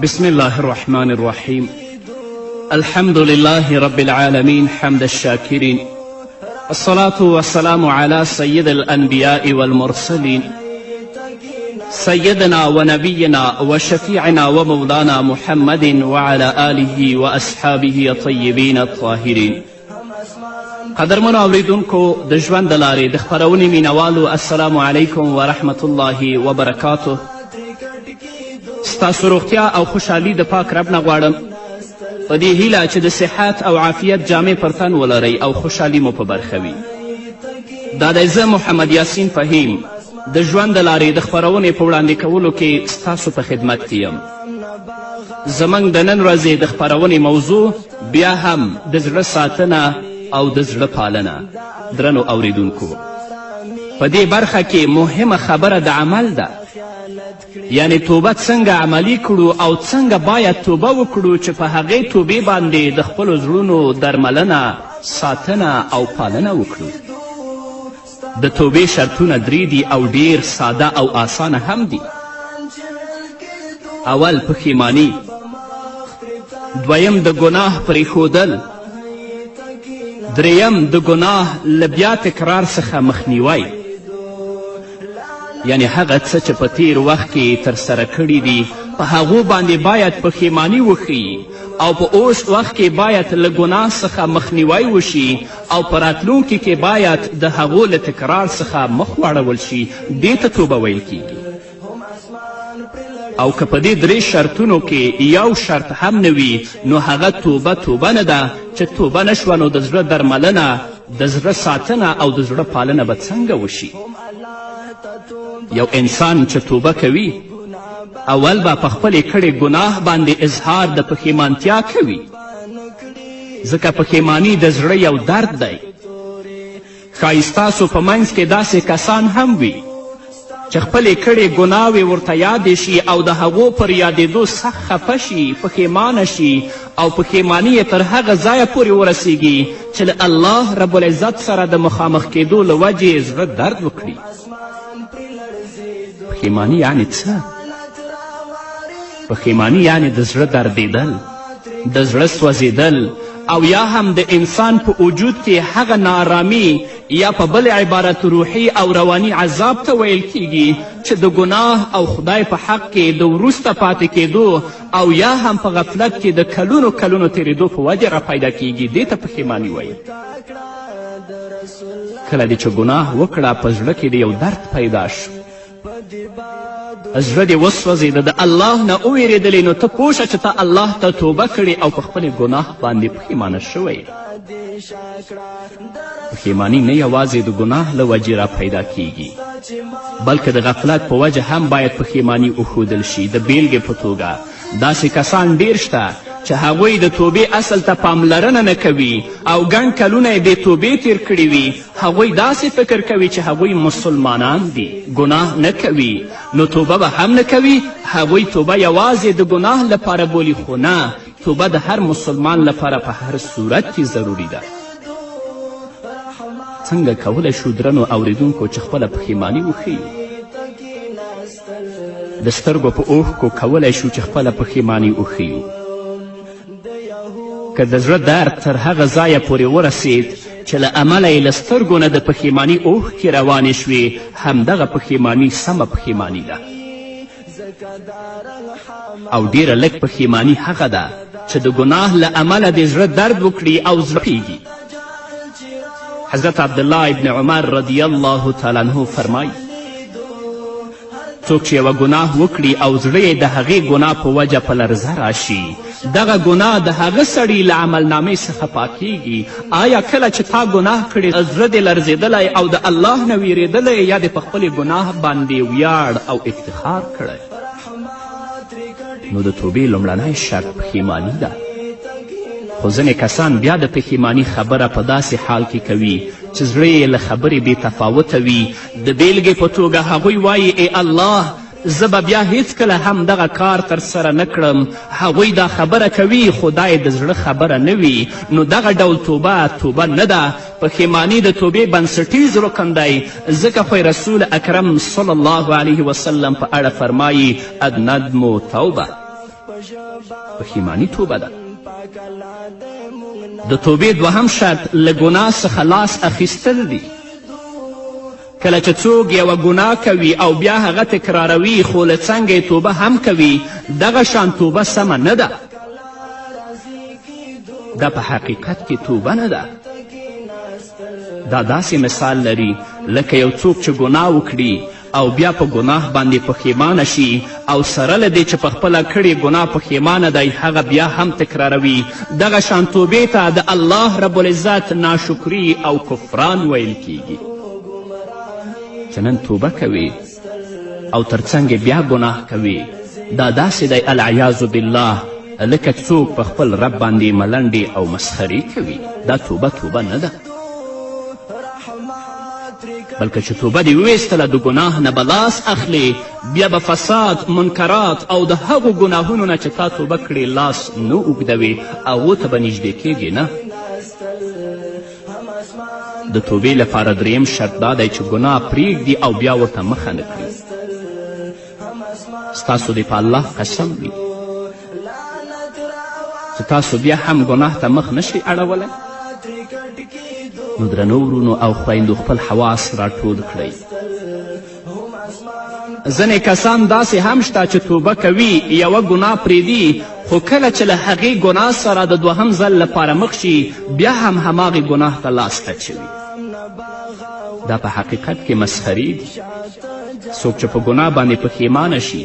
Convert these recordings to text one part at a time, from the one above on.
بسم الله الرحمن الرحيم. الحمد لله رب العالمين حمد الشاكرين، الصلاة والسلام على سيد الأنبياء والمرسلين سيدنا ونبينا وشفيعنا ومولانا محمد وعلى آله وأصحابه الطيبين الطاهرين. قدرمنو اوریدونکو د ژوند د لارې د خپرونې مینوالو، السلام علیکم ورحمة الله وبرکاته. ستاسو روغتیا او خوشحالي د پاک رب نه غواړم، په دې هیله چې د صحت او عافیت جامې پر تن ولرئ او خوشحالي مو په برخه وي. دا دی زه محمد یاسین فهیم د ژوند د لارې د خپرونې په وړاندې کولو کې ستاسو په خدمت کې یم. زموږ د نن ورځې د خپرونې موضوع بیا هم د زړه ساتنه او د زړه پالنه. درنو اوریدونکو، په دې برخه کې مهمه خبره د عمل ده، یعنی توبه څنګه عملی کړو او څنګه باید توبه وکړو چې په هغې توبې باندې د خپلو زړونو درملنه، ساتنه او پالنه وکړو. د توبې شرطونه درې دي او ډیر ساده او آسانه هم دي. اول پښیمانی، دویم د ګناه پرېښودل، دریم د ګناه له بیا تکرار څخه مخنیوی، یعنی هغه څه چې په تیر وخت کې ترسره کړي دي په هغو باندې باید پښیمانی وښیي او په اوس وخت کې باید له ګناه څخه مخنیوی وشي او په راتلونکي کې باید د هغو له تکرار څخه مخ واړول شي. دې ته توبه ویل کیږي. او که په دې درې شرطونو کې یو شرط هم نه وي، نو هغه توبه نه ده. چې توبه نه شوه نو د زړه درملنه، د زړه ساتنه او د زړه پالنه به څنګه وشي؟ یو انسان چې توبه کوي، اول به په خپلې کړې ګناه باندې اظهار د پښیمانتیا کوي، ځکه پښیمانی د زړه یو درد دی. ښایي ستاسو په منځ کې داسې کسان هم وي چې خپلې کړې ګناوې ورته یادې شي او د هغو پر یادېدو سخت خفه شي، پښیمانه شي او پښیماني یې تر هغه ځایه پورې ورسیږي چې له الله رب العزت سره د مخامخ کېدو له وجې زړه درد وکړي. پښیماني یعنې څه؟ پښیماني یعنې د زړه دردېدل، د زړه سوځېدل او یا هم د انسان په وجود کې هغه ناارامي یا په بل عبارت روحي او رواني عذاب ته ویل کیږي چې د ګناه او خدای په حق کې د وروسته پاتې کېدو او یا هم په غفلت کې د کلونو تیریدو په وجه را پیدا کیږي. دې ته پښیماني وایي. کله دې چې ګناه وکړه، په زړه کې د یو درد پیدا شو، زړه دې وسوځېده، د الله نه وویرېدلې، نو ته پوه شه چې ته الله ته توبه کړې او په خپلې ګناه باندې پښیمانه شوی. پښیماني نه یوازې د ګناه له وجې را پیدا کیږي، بلکې د غفلت په وجه هم باید پښیماني وښودل شي. د بیلګې په توګه داسې کسان ډیر شته چې هغوی د توبې اصل ته پاملرنه نه کوي او ګڼ کلونه یې بې توبې تیر کړي وي. هغوی داسې فکر کوي چې هغوی مسلمانان دي، ګناه نه کوي، نو توبه به هم نه کوي. هغوی توبه یوازې د ګناه لپاره بولي، خو نه، توبه د هر مسلمان لپاره په هر صورت کې ضروري ده. څنګه کولی شو درنو اوریدونکو چې خپله پښیماني وښیو؟ د سترګو په اوښکو کولی شو چې خپله پښیماني وښیو. که د زړه درد تر هغه ځایه پورې ورسید چې له امله یې له سترګو نه د پښیماني اوښکې روانې شوې، همدغه پښیماني سمه پښیماني ده. او ډیره لږ پښیماني هغه ده چې د ګناه له امله د زړه درد وکړي او زړه پیږي. حضرت عبدالله ابن عمر رضی الله تعالی عنه فرمایي، څوک چې یوه ګناه وکړي او زړه یې د هغې ګناه په وجه په لرزه راشي، دغه ګناه د هغه سړي له عملنامې څخه پاکیږي. آیا کله چې تا ګناه کړې زړه دې لرزېدلی او د الله نه ویرېدلی، یا دې په خپلې ګناه باندې ویاړ او افتخار کړی؟ نو د توبې لومړنی شرط پښیماني ده. خو ځینې کسان بیا د پښیماني خبره په داسې حال کې کوي چې زړه یې له خبرې بې تفاوته وي. د بیلګې په توګه هغوی وایي ای الله، زه به بیا هیڅکله هم دغه کار ترسره نه کړم. هغوی دا خبره کوي، خو دا د زړه خبره نه وي. نو دغه ډول توبه نه ده. پښیماني د توبې بنسټیز رکن دی، ځکه خو رسول اکرم صلی الله علیه وسلم په اړه فرمایي الندم توبه، پښیماني توبه ده. د توبې دوهم شرط له ګناه څخه لاس اخیستل دي. کله چې څوک یوه ګناه کوي او بیا هغه تکراروي خو له څنګه یې توبه هم کوي، دغه شان توبه سمه نه ده. دا په حقیقت کې توبه نه ده. دا داسې مثال لري لکه یو څوک چې ګناه وکړي او بیا په ګناه باندې پښیمانه شي او سره له دې چې په خپله کړې ګناه پښیمانه دی هغه بیا هم تکراروي. دغه شان توبې ته د الله رب العزت ناشکري او کفران ویل کیږي. چې نن توبه کوي او ترڅنګ بیا ګناه کوي، دا داسې دی العیاذ بالله لکه څوک په خپل رب باندې ملنډې او مسخرې کوي. دا توبه نه ده. بلکې چې توبه دې وویستله د ګناه نه به لاس اخلې، بیا به فساد، منکرات او د هغو ګناهونو نه چې تا توبه کړې لاس نه اوږدوې، هغو ته به نږدې کیږې نه. د توبې لپاره دریم شرط دا دی چې ګناه پرېږدي او بیا ورته مخه نه کړي. ستاسو دې په الله قسم وي چې تاسو بیا هم ګناه ته مخ نشئ اړولی. نو درنو ورونو او خویندو خپل حواس راټول کړئ. ځینې کسان داسې هم شته چې توبه کوي، یوه ګناه پرېږدي، خو کله چې له هغې ګناه سره د دوهم ځل لپاره مخ شي بیا هم هماغې ګناه ته لاس اچوي. دا په حقیقت کې مسخرې دي. څوک چې په ګناه باندې پښیمانه شي،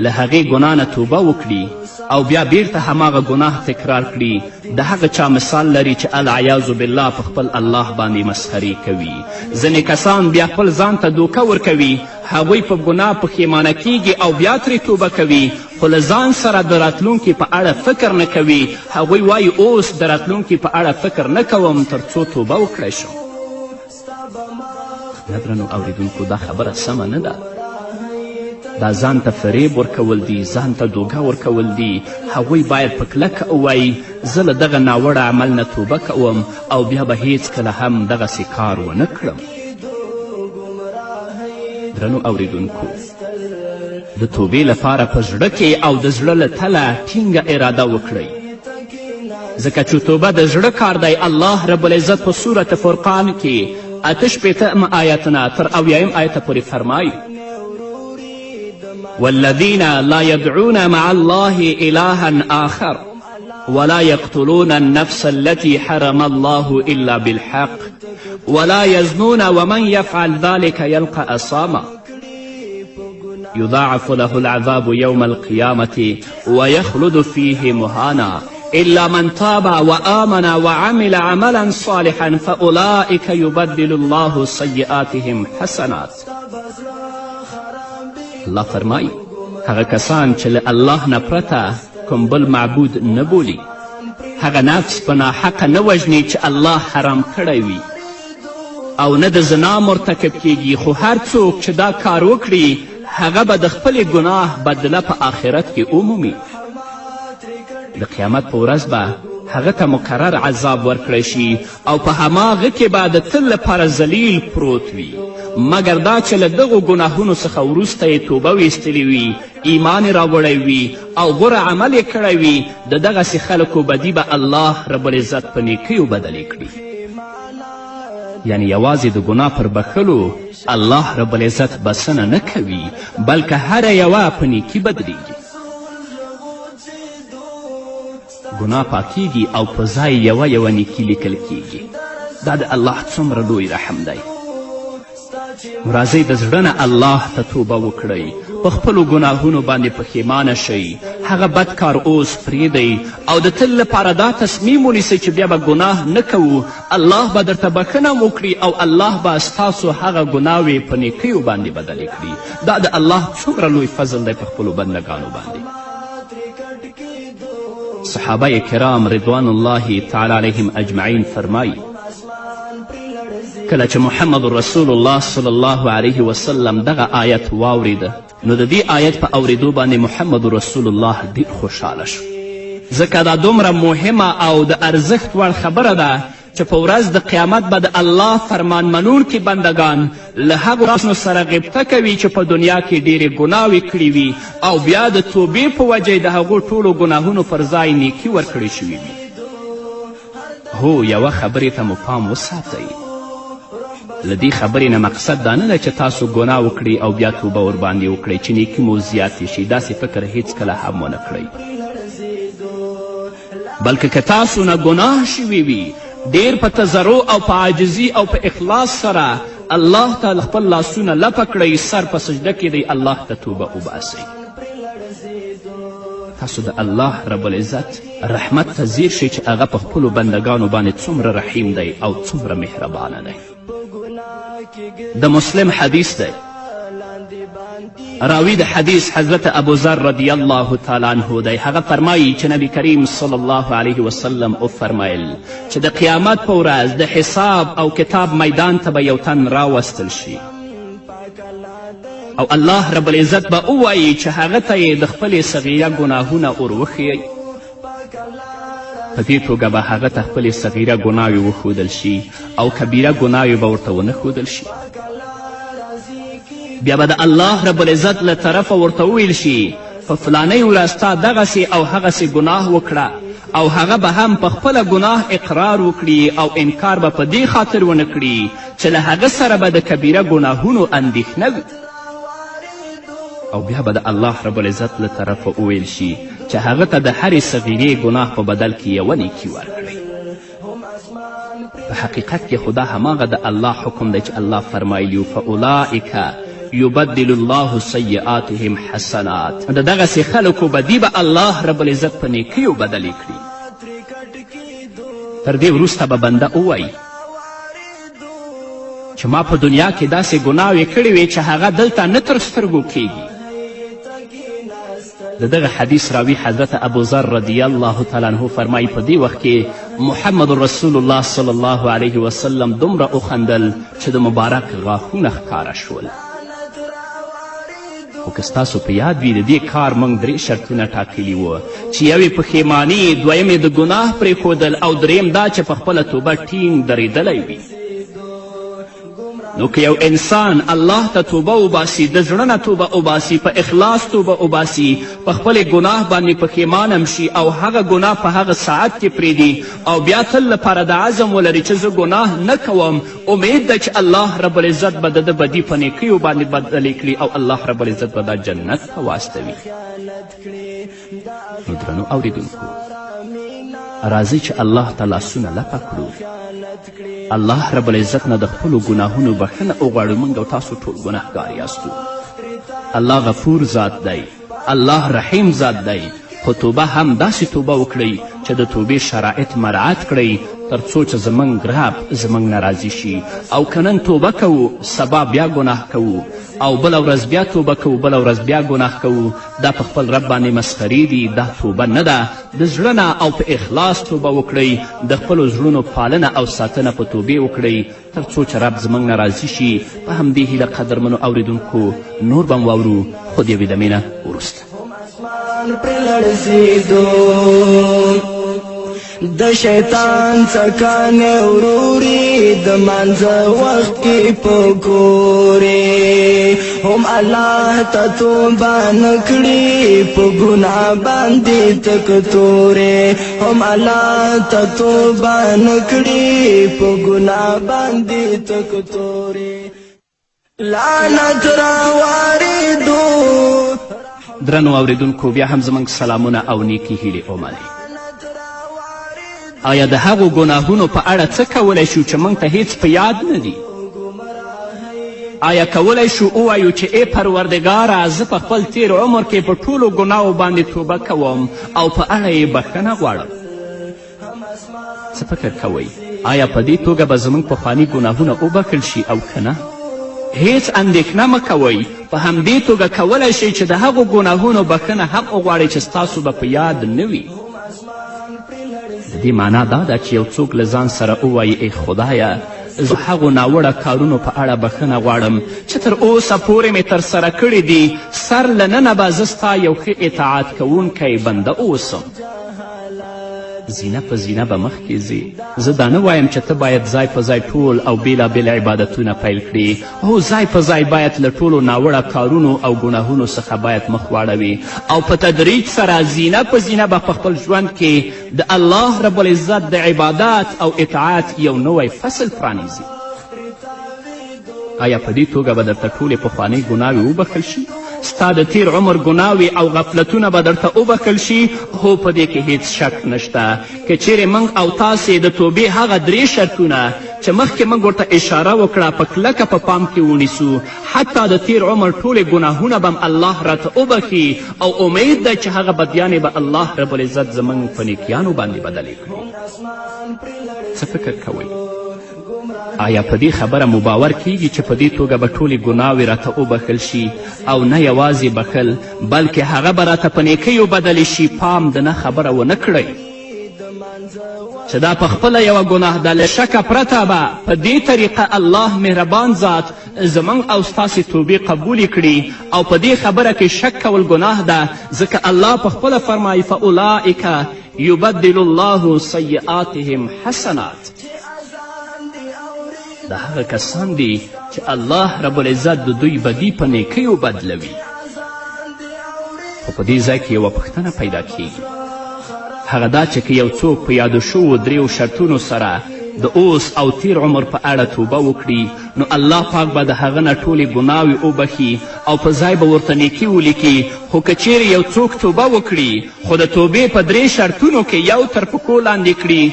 له هغې ګناه نه توبه وکړي او بیا بیرته هماغه ګناه تکرار کړي، د هغه چا مثال لري چې العیاذ بالله په خپل الله باندې مسخرې کوي. ځینې کسان بیا خپل ځان ته دوکه ورکوي، هغوی په ګناه پښیمانه کیږي او بیا ترې توبه کوي، خو له ځان سره د راتلونکي په اړه فکر نه کوي. هغوی وایي اوس د راتلونکي په اړه فکر نه کوم تر څو توبه وکړی شم. نه درنو اوریدونکو، دا خبره سمه نه ده. دا ځان ته فریب ورکول دي، ځان ته دوګه ورکول دي. هغوی باید په کلکه ووایي زه له دغه ناوړه عمل نه توبه کوم او بیا به هیڅکله هم دغسې کار ونه کړم. درنو اوریدونکو، د توبې لپاره په زړه کې او د زړه له تله ټینګه اراده وکړئ، ځکه چې توبه د زړه کار دی. الله رب العزت په سورة فرقان کې 88 آیتونه تر 80 آیته پورې فرمایي: والذین لا يدعون مع الله إلها آخر ولا يقتلون النفس التي حرم الله إلا بالحق ولا يزنون ومن يفعل ذلك يلقى أثاما يضاعف له العذاب يوم القيامة ويخلد فيه مهانا إلا من تاب وآمن وعمل عملا صالحا فأولئك يبدل الله سيئاتهم حسنات. الله فرمایي هغه کسان چې له الله نه پرته کوم بل معبود نه بولي، هغه نفس په ناحقه نه وژني چې الله حرام کړی وي، او نه د زنا مرتکب کیږي، خو هر څوک چې دا کار وکړي هغه به د خپلې ګناه بدله په آخرت کې ومومي. د قیامت په ورځ به هغه ته مقرر عذاب ورکړی شي او په هماغه کې به د تل لپاره ذلیل پروت وي، مګر دا چې له دغو ګناهونو څخه وروسته یې توبه ویستلی وي، ایمان یې راوړی وي او غوره عمل یې کړی وي، د دغسې خلکو بدي به الله رب العزت په نیکیو بدلې کړي. یعنی یوازې د ګناه پر بخښلو الله رب العزت بسنه نه کوي، بلکې هره یوه په نیکي بدلیږي. ګناه پاکیږي او په ځای یوه نیکي لیکل کیږي. دا د الله څومره لوی رحم دی. راځئ د زړه نه الله ته توبه وکړئ، په خپلو ګناهونو باندې پښیمانه شئ، هغه بد کار اوس پرېږدئ او د تل لپاره دا تصمیم ونیسئ چې بیا به ګناه نه کوو. الله به درته بښنه وکړي او الله به ستاسو هغه ګناوې په نیکیو باندې بدلې کړي. دا د الله څومره لوی فضل دی په خپلو بندګانو باندې. صحابه کرام رضوان الله تعالی علیهم اجمعین فرمایي کله چې محمد رسول الله صلی الله علیه وسلم دغه آیت واوریده، نو د دې آیت په اوریدو باندې محمد رسول الله ډېر خوشحاله شو، ځکه دا دومره مهمه او د ارزښت وړ خبره ده چې په ورځ د قیامت به د الله فرمان منونکي بندگان له هغو کسانو سره غبطه کوي چې په دنیا کې ډېرې ګناوې کړي وي او بیا د توبې په وجه د هغو ټولو ګناهونو پر ځای نیکي ورکړې شوي وي. هو یوه خبرې ته مو پام وساتئ. له دې خبرې نه مقصد دا نه ده چې تاسو ګناه وکړئ او بیا توبه ورباندې وکړئ چې نیکي مو زیاتې شي. داسې فکر هیڅکله هم ونه کړئ. بلکې که تاسو نه ګناه شوي وي، ډیر په تضرع او په عاجزي او په اخلاص سره الله ته خپل لاسونه لپه کړئ، سر په سجده کې دی الله ته توبه وباسئ. تاسو د الله رب العزت رحمت ته ځیر شئ چې هغه په خپلو بندگانو باندې څومره رحیم دی او څومره مهربانه دی. د مسلم حدیث دی. راوی د حدیث حضرت ابوذر رضی الله تعالی عنه دی. هغه فرمایي چې نبی کریم صلی الله علیه وسلم وفرمایل چې د قیامت په ورځ د حساب او کتاب میدان ته به یو تن راوستل شي او الله رب العزت به ووایي چې هغه ته یې د خپلې صغیره ګناهونه وروښیئ. په دې توګه به هغه ته خپلې صغیره ګناوې وښودل شي او کبیره ګناوې به ورته ونه ښودل شي. بیا به د الله رب العزت له طرفه ورته وویل شي په فلانۍ ورځ تا دغسې او هغسې ګناه وکړه او هغه به هم په خپله ګناه اقرار وکړي او انکار به په دې خاطر ونه کړي چې له هغه سره به د کبیره ګناهونو اندېښنه وي. او بیا به د الله رب العزت له طرفه وویل شي چې هغه ته د هرې صغیرې ګناه په بدل کې یوه نیکي ورکړئ. په حقیقت کې خو دا هماغه د الله حکم دی چې الله فرمایلي فاولئک یبدل الله سیئاتهم حسنات. د دغسې خلکو بدي به الله رب العزت په نیکیو بدلې کړي. تر دې وروسته به بنده ووایي چې ما په دنیا کې داسې ګناوې کړې وې چې هغه دلته نه تر سترګو کیږي. د دغه حدیث راوي حضرت ابوذر رضی الله تعالی عنه فرمایي په دې وخت کې محمد رسول الله صلی الله علیه وسلم دومره وخندل چې د مبارک غاښونه ښکاره شول. خو که ستاسو په یاد وي د دې کار موږ 3 شرطونه ټاکلي وو چې یو یې پښیماني، دویم یې د ګناه پرېښودل او دریم دا چې په خپله توبه ټینګ درېدلی وي. نو که یو انسان الله ته توبه وباسي، د زړه نه توبه وباسي، په اخلاص توبه وباسي، په خپلې ګناه باندې پښیمانم شي او هغه ګناه په هغه ساعت کې پرېږدي او بیا تل لپاره د عزم ولري چې زه ګناه نه کوم، امید ده چې الله رب العزت به د ده بدي په نیکیو باندې بدلې کړي او الله رب العزت به دا جنت ته واستوي. نو درنو اوریدونکو، راځئ چې الله ته لاسونه لپه کړو، الله رب العزت نه د خپلو ګناهونو بخښنه وغواړو. موږ او تاسو ټول ګناهګار یاستو. الله غفور ذات دی، الله رحیم ذات دی، خو توبه هم داسې توبه وکړئ چې د توبې شرایط مراعات کړئ تر څو چې زموږ رب زموږ نه راضي شي. او که نن توبه کوو سبا بیا ګناه کوو او بله ورځ بیا توبه کوو بله ورځ بیا ګناه کوو، دا په خپل رب باندې مسخرې دي. دا توبه نه ده. د زړه نه او په اخلاص توبه وکړئ، د خپلو زړونو پالنه او ساتنه په توبې وکړئ تر څو چې رب زموږ نه راضي شي. په همدې هیله قدرمنو اوریدونکو نور به واورو خو د یوې دمې نه وروسته. د شیطان څکانې وروري د منځه وخت کې پکورې هم الله ته توبه نه کړي په ګناه باندې تک تورې هم الله ته توبه نه کړي په ګناه باندې تک تورې لعنت راوارېدو. درنو اوریدونکو بیا هم زموږ سلامونه او نیکې هیلې ومنئ. آیا د هغو ګناهونو په اړه څه کولی شو چې موږ ته هیڅ په یاد نه دي؟ آیا کولی شو ووایو چې ای پروردګاره زه په خپل تیر عمر کې په ټولو ګناهو باندې توبه کوم او په اړه یې بخښنه غواړم؟ څه فکر کوئ؟ آیا په دې توګه به زموږ پخواني ګناهونه وبخښل شي او که نه؟ هیڅ اندېښنه مه کوئ. په همدې توګه کولی شئ چې د هغو ګناهونو بخښنه هم وغواړئ چې ستاسو به په یاد نه وي. د دې معنا دا ده چې یو څوک له ځان سره ووایي ای خدایه زه هغو ناوړه کارونو په اړه بخښنه غواړم چې تر اوسه پورې مې ترسره کړي دي، سر له ننه به زه ستا یو ښه اطاعت کوونکی بنده اوسم. زینه په زینه به مخکې ځي. زه دا نه وایم چې ته باید ځای په ځای ټول او بېلابېل عبادتونه پیل کړي. هو ځای په ځای باید له ټولو ناوړه کارونو او ګناهونو څخه باید مخ واړوي او په تدریج سره زینه په زینه به په خپل ژوند کې د الله رب العزت د عبادات او اطاعت یو نوی فصل پرانیزي. آیا په دې توګه به درته ټولې پخوانۍ ګناوې وبخښل شي؟ ستا د تیر عمر ګناوې او غفلتونه به درته وبخښل شي؟ هو په دې کې هیڅ شک نشته. که چیرې موږ او تاسې د توبې هغه 3 شرطونه چې مخکې موږ ورته اشاره وکړه په کلکه په پام کې ونیسو، حتی د تیر عمر ټولې ګناهونه به الله راته وبخي او امید ده چې هغه بدیانې به الله رب العزت زموږ په نیکیانو باندې بدلې کړي. څه فکر کوئ؟ آیا په دې خبره مو باور کیږي چې په دې توګه به ټولې ګناوې راته وبخښل شي او نه یوازې بخښل بلکې هغه به راته په نیکیو بدلې شي؟ پام د نه خبره ونه کړئ چې دا په خپله یوه ګناه ده. له شکه پرته به په دې طریقه الله مهربان ذات زموږ او ستاسې توبې قبولې کړي او په دې خبره کې شک کول ګناه ده، ځکه الله په خپله فرمایي فاولئک یبدل الله سیئاتهم حسنات. دا هغه کسان دي چې الله رب العزت د دوی بدی په نیکیو بدلوي. خو په دې ځای کې یوه پوښتنه پیدا کیږي، هغه دا چې که یو څوک په یادو شوو 3 شرطونو سره د اوس او تیر عمر په اړه توبه وکړي، نو الله پاک به د هغه نه ټولې ګناوې وبخي او په ځای به ورته نیکي ولیکي. خو که چیرې یو څوک توبه وکړي خو د توبې په 3 شرطونو کې یو تر پښو لاندې کړي،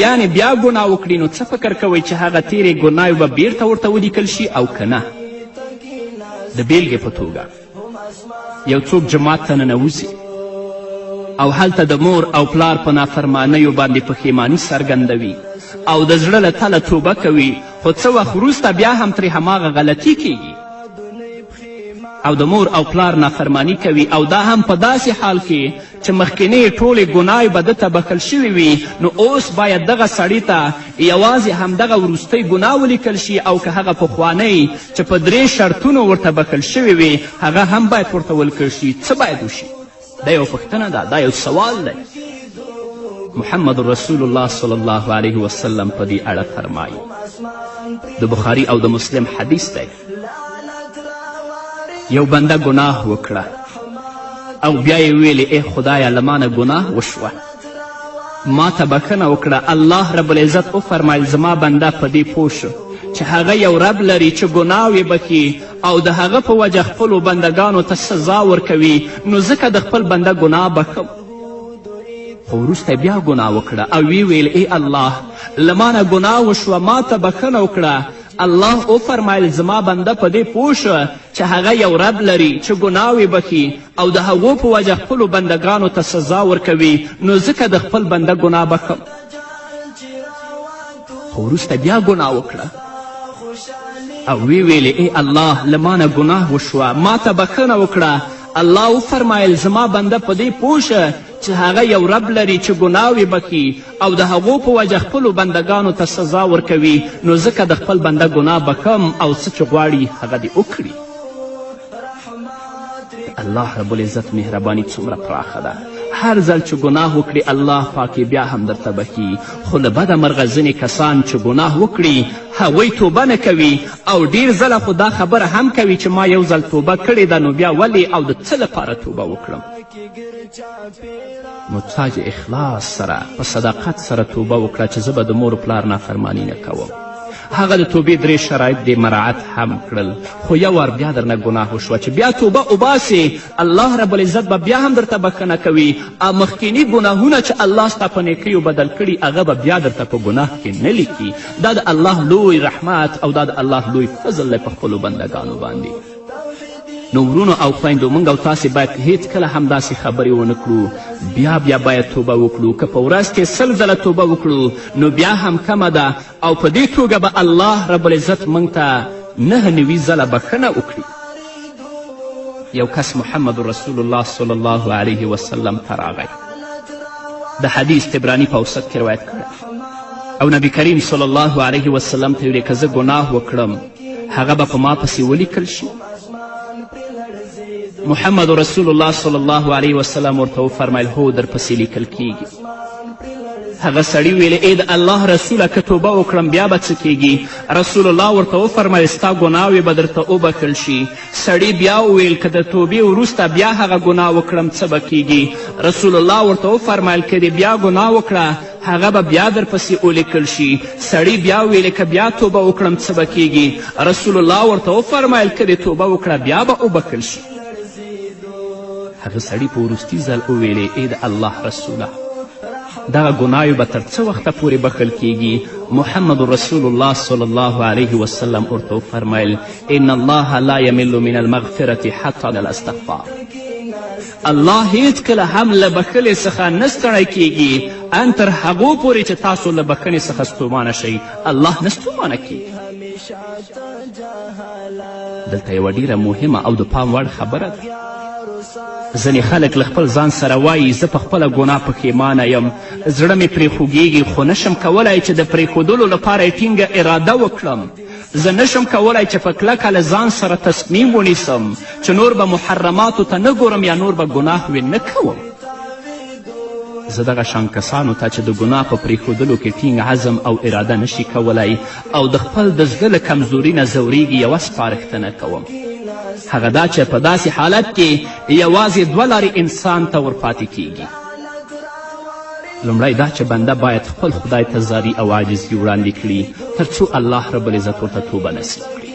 یعنې بیا ګناه وکړي، نو څه فکر کوئ چې هغه تیرې ګناوې به بیرته ورته ولیکل شي او که نه؟ د بیلګې په توګه یو څوک جماعت ته ننوځي او هلته د مور او پلار په نافرمانیو باندې پښیماني څرګندوي او د زړه له تله توبه کوي، خو څه وخت وروسته بیا هم ترې هماغه غلطي کیږي او د مور او پلار نافرمانی کوي، او دا هم په داسې حال کې چې مخکینۍ ټولې ګناوې به ده ته بخښل شوي وي، نو اوس باید دغه سړي ته یوازې همدغه وروستۍ ګناه ولیکل شي، او که هغه پخوانۍ چې په 3 شرطونو ورته بخښل شوي وي هغه هم باید ورته ولیکل شي. څه باید وشي؟ دا یو پوښتنه ده، دا یو سوال دی. محمد رسول الله صلی الله علیه وسلم په دې اړه فرمایي، د بخاري او د مسلم حدیث دی، یو بنده ګناه وکړه او بیا یې ویلې ای خدایه له ما نه ګناه وشوه، ما ته بښنه وکړه. الله رب العزت وفرمیل زما بنده په دې پوه شو چې هغه یو رب لري چې ګناوې بخي او د هغه په وجه خپلو بندګانو ته سزا ورکوي، نو ځکه د خپل بنده ګناه بخم. خو وروسته بیا ګناه وکړه او وی ویل ای الله له ما نه ګناه وشوه، ما ته بښنه وکړه. الله وفرمیل زما بنده په دې پوه شو چې هغه یو رب لري چې ګناوې بخي او د هغو په وجه خپلو بندګانو ته سزا ورکوي، نو ځکه د خپل بنده ګناه بخم. خو وروسته بیا ګناه وکړه او وی ویلې ای الله له ما نه ګناه وشوه، ما ته بښنه وکړه. الله وفرمیل زما بنده په دې پوه شه چې هغه یو رب لري چې ګناوې بخي او د هغو په وجه خپلو بندګانو ته سزا ورکوي، نو ځکه د خپل بنده ګناه بخم او څه چې غواړي هغه دې وکړي. الله رب العزت مهرباني څومره پراخه ده. هر ځل چې ګناه وکړي الله پاک بیا هم درته بخي، خو له بده مرغه ځینې کسان چې ګناه وکړي هغوی توبه نه کوي او ډیر ځله خو دا خبره هم کوي چې ما یو ځل توبه کړې ده، نو بیا ولې او د څه لپاره توبه وکړم؟ محتاج اخلاص سره په صداقت سره توبه وکړه چې زه به د مور پلار نافرمانی نه کوم. هغه د توبې 3 شرایط دې مراعت هم کړل، خو یو وار بیا درنه ګناه وشوه چې بیا توبه وباسې، الله رب العزت به بیا هم درته بښنه کوي او مخکیني ګناهونه چې الله ستا په نیکیو بدل کړي هغه به بیا درته په ګناه کې نه لیکي. دا د الله لوی رحمت او دا د الله لوی فضل دی په خپلو بندګانو باندې. نو ورونو او خویندو موږ او تاسې باید هیڅ کله هم داسې خبرې ونه کړو، بیا باید توبه وکړو. که په ورځ کې 100 ځله توبه وکړو نو بیا هم کمه ده، او په دې توګه به الله رب العزت موږ ته 99 ځله بښنه وکړي. یو کس محمد رسول الله صلی الله علیه وسلم ته راغی، د حدیث طبرانی په اوسط کې روایت کړی، او نبی کریم صلی الله علیه وسلم ته ویلې که زه ګناه وکړم هغه به په ما پسې ولیکل شي؟ محمد رسول الله صلی الله علیه وسلم ورته وفرمیل هو در پسې لیکل کیږي. هغه سړي ویلې ای د الله رسوله که توبه وکړم بیا به څه کیږي؟ رسول الله ورته وفرمیل ستا ګناوې به درته وبخښل شي. سړي بیا وویل که د توبې وروسته بیا هغه ګناه وکړم څه به کیږي؟ رسول الله ورته وفرمیل که دې بیا ګناه وکړه هغه به بیا درپسې ولیکل شي. سړي بیا ویلې که بیا توبه وکړم څه به کیږي؟ رسول الله ورته وفرمیل که دې توبه وکړه بیا به وبخښل شي. هغه سړي په وروستي ځل وویلې ای د الله رسوله دغه ګناوې به تر څه وخته پورې بخښل کیږي؟ محمد رسول الله صلی الله علیه وسلم ورته وفرمیل ان الله لا یمل من المغفرة حتی الاستغفار. الله هیڅکله هم له بخښلې څخه نه ستړی کیږي ان تر هغو پورې چې تاسو له بخښنې څخه ستومانه شئ. الله نه ستومانه کیږي. دلته یوه ډیره مهمه او د پام وړ خبره ده. ځینې خلک له خپل ځان سره وایي زه په خپله ګناه پښیمانه یم، زړه مې پرې خوږیږي خو نشم کولی چې د پرېښودلو لپاره یې ټینګه اراده وکړم. زه نشم کولی چې په کلکه له ځان سره تصمیم ونیسم چې نور به محرماتو ته نه ګورم یا نور به ګناه وې نه کوم. زه دغه شان کسانو ته چې د ګناه په پرېښودلو کې ټینګ عزم او اراده نشي کولی او د خپل د زړه له کمزوري نه ځورېږي یوه سپارښتنه کوم. هغه دا چې په داسې حالت کې یوازې دوه لارې انسان ته ورپاتې کیږي. لومړی دا چې بنده باید خپل خدای ته زاری او عاجزي وړاندې کړي تر څو الله رب العزت ورته توبه نصیب کړي.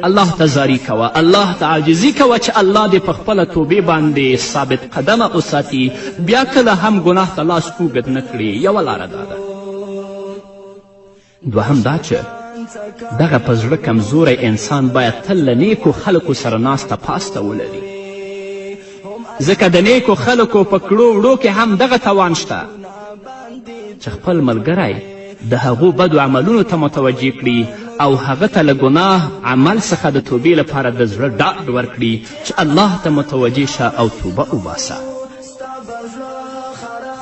الله ته زاری کوه، الله ته عاجزي کوه چې الله دې په خپله توبې باندې ثابت قدمه وساتي، بیا کله هم ګناه ته لاس اوږد نه کړي. یوه لاره دا ده. دوهم دا چې دغه په زړه کمزوری انسان باید تل له نیکو خلکو سره ناسته پاسته ولري، ځکه د نیکو خلکو په کړو وړو کې هم دغه توان شته چې خپل ملګری د هغو بدو عملونو ته متوجه کړي او هغه ته له ګناه عمل څخه د توبې لپاره د زړه ډاډ ورکړي چې الله ته متوجه شه او توبه وباسه.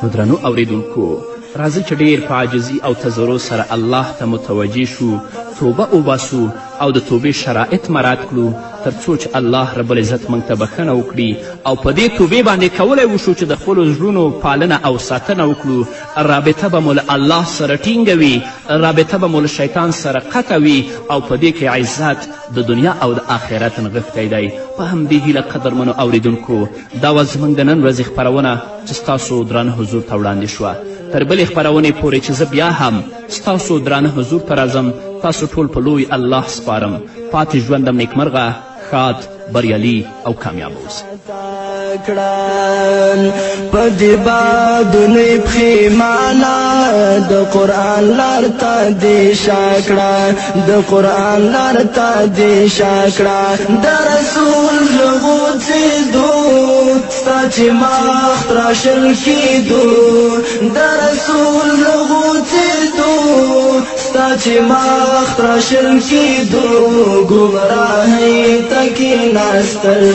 نو درنو اوریدونکو راځئ چې ډیر په عاجزي او تضرع سره الله ته متوجه شو، توبه وباسو او د توبې شرایط مراعت کړو تر څو چې الله رب العزت موږ ته بښنه وکړي او په دې توبې باندې کولی وشو چې د خپلو زړونو پالنه او ساتنه وکړو. رابطه به مو له الله سره ټینګه وي، رابطه به مو له شیطان سره قطع وي او په دې کې عزت د دنیا او د آخرت نغښتی دی. په همدې هیله قدرمنو اوریدونکو دا وه زموږ د نن ورځې خپرونه چې ستاسو درانه حضور ته وړاندې شوه. تر بلې خپرونې پورې چې زه بیا هم ستاسو درانه حضور ته راځم تاسو ټول په لوی الله سپارم. پاتې ژوندم نیکمرغه، ښاد، بریالي او کامیاب اوسئ. پدې بادونې پښیمانه د قرآن لار ته دې شاکړه، د قرآن لار ته دې شاکړه. د رسول غوڅېدو ستا چې مخ تراشل کېدو، د رسول غوڅېدو ستا چې مخ تراشل کېدو. ګمراهۍ ته کېناستل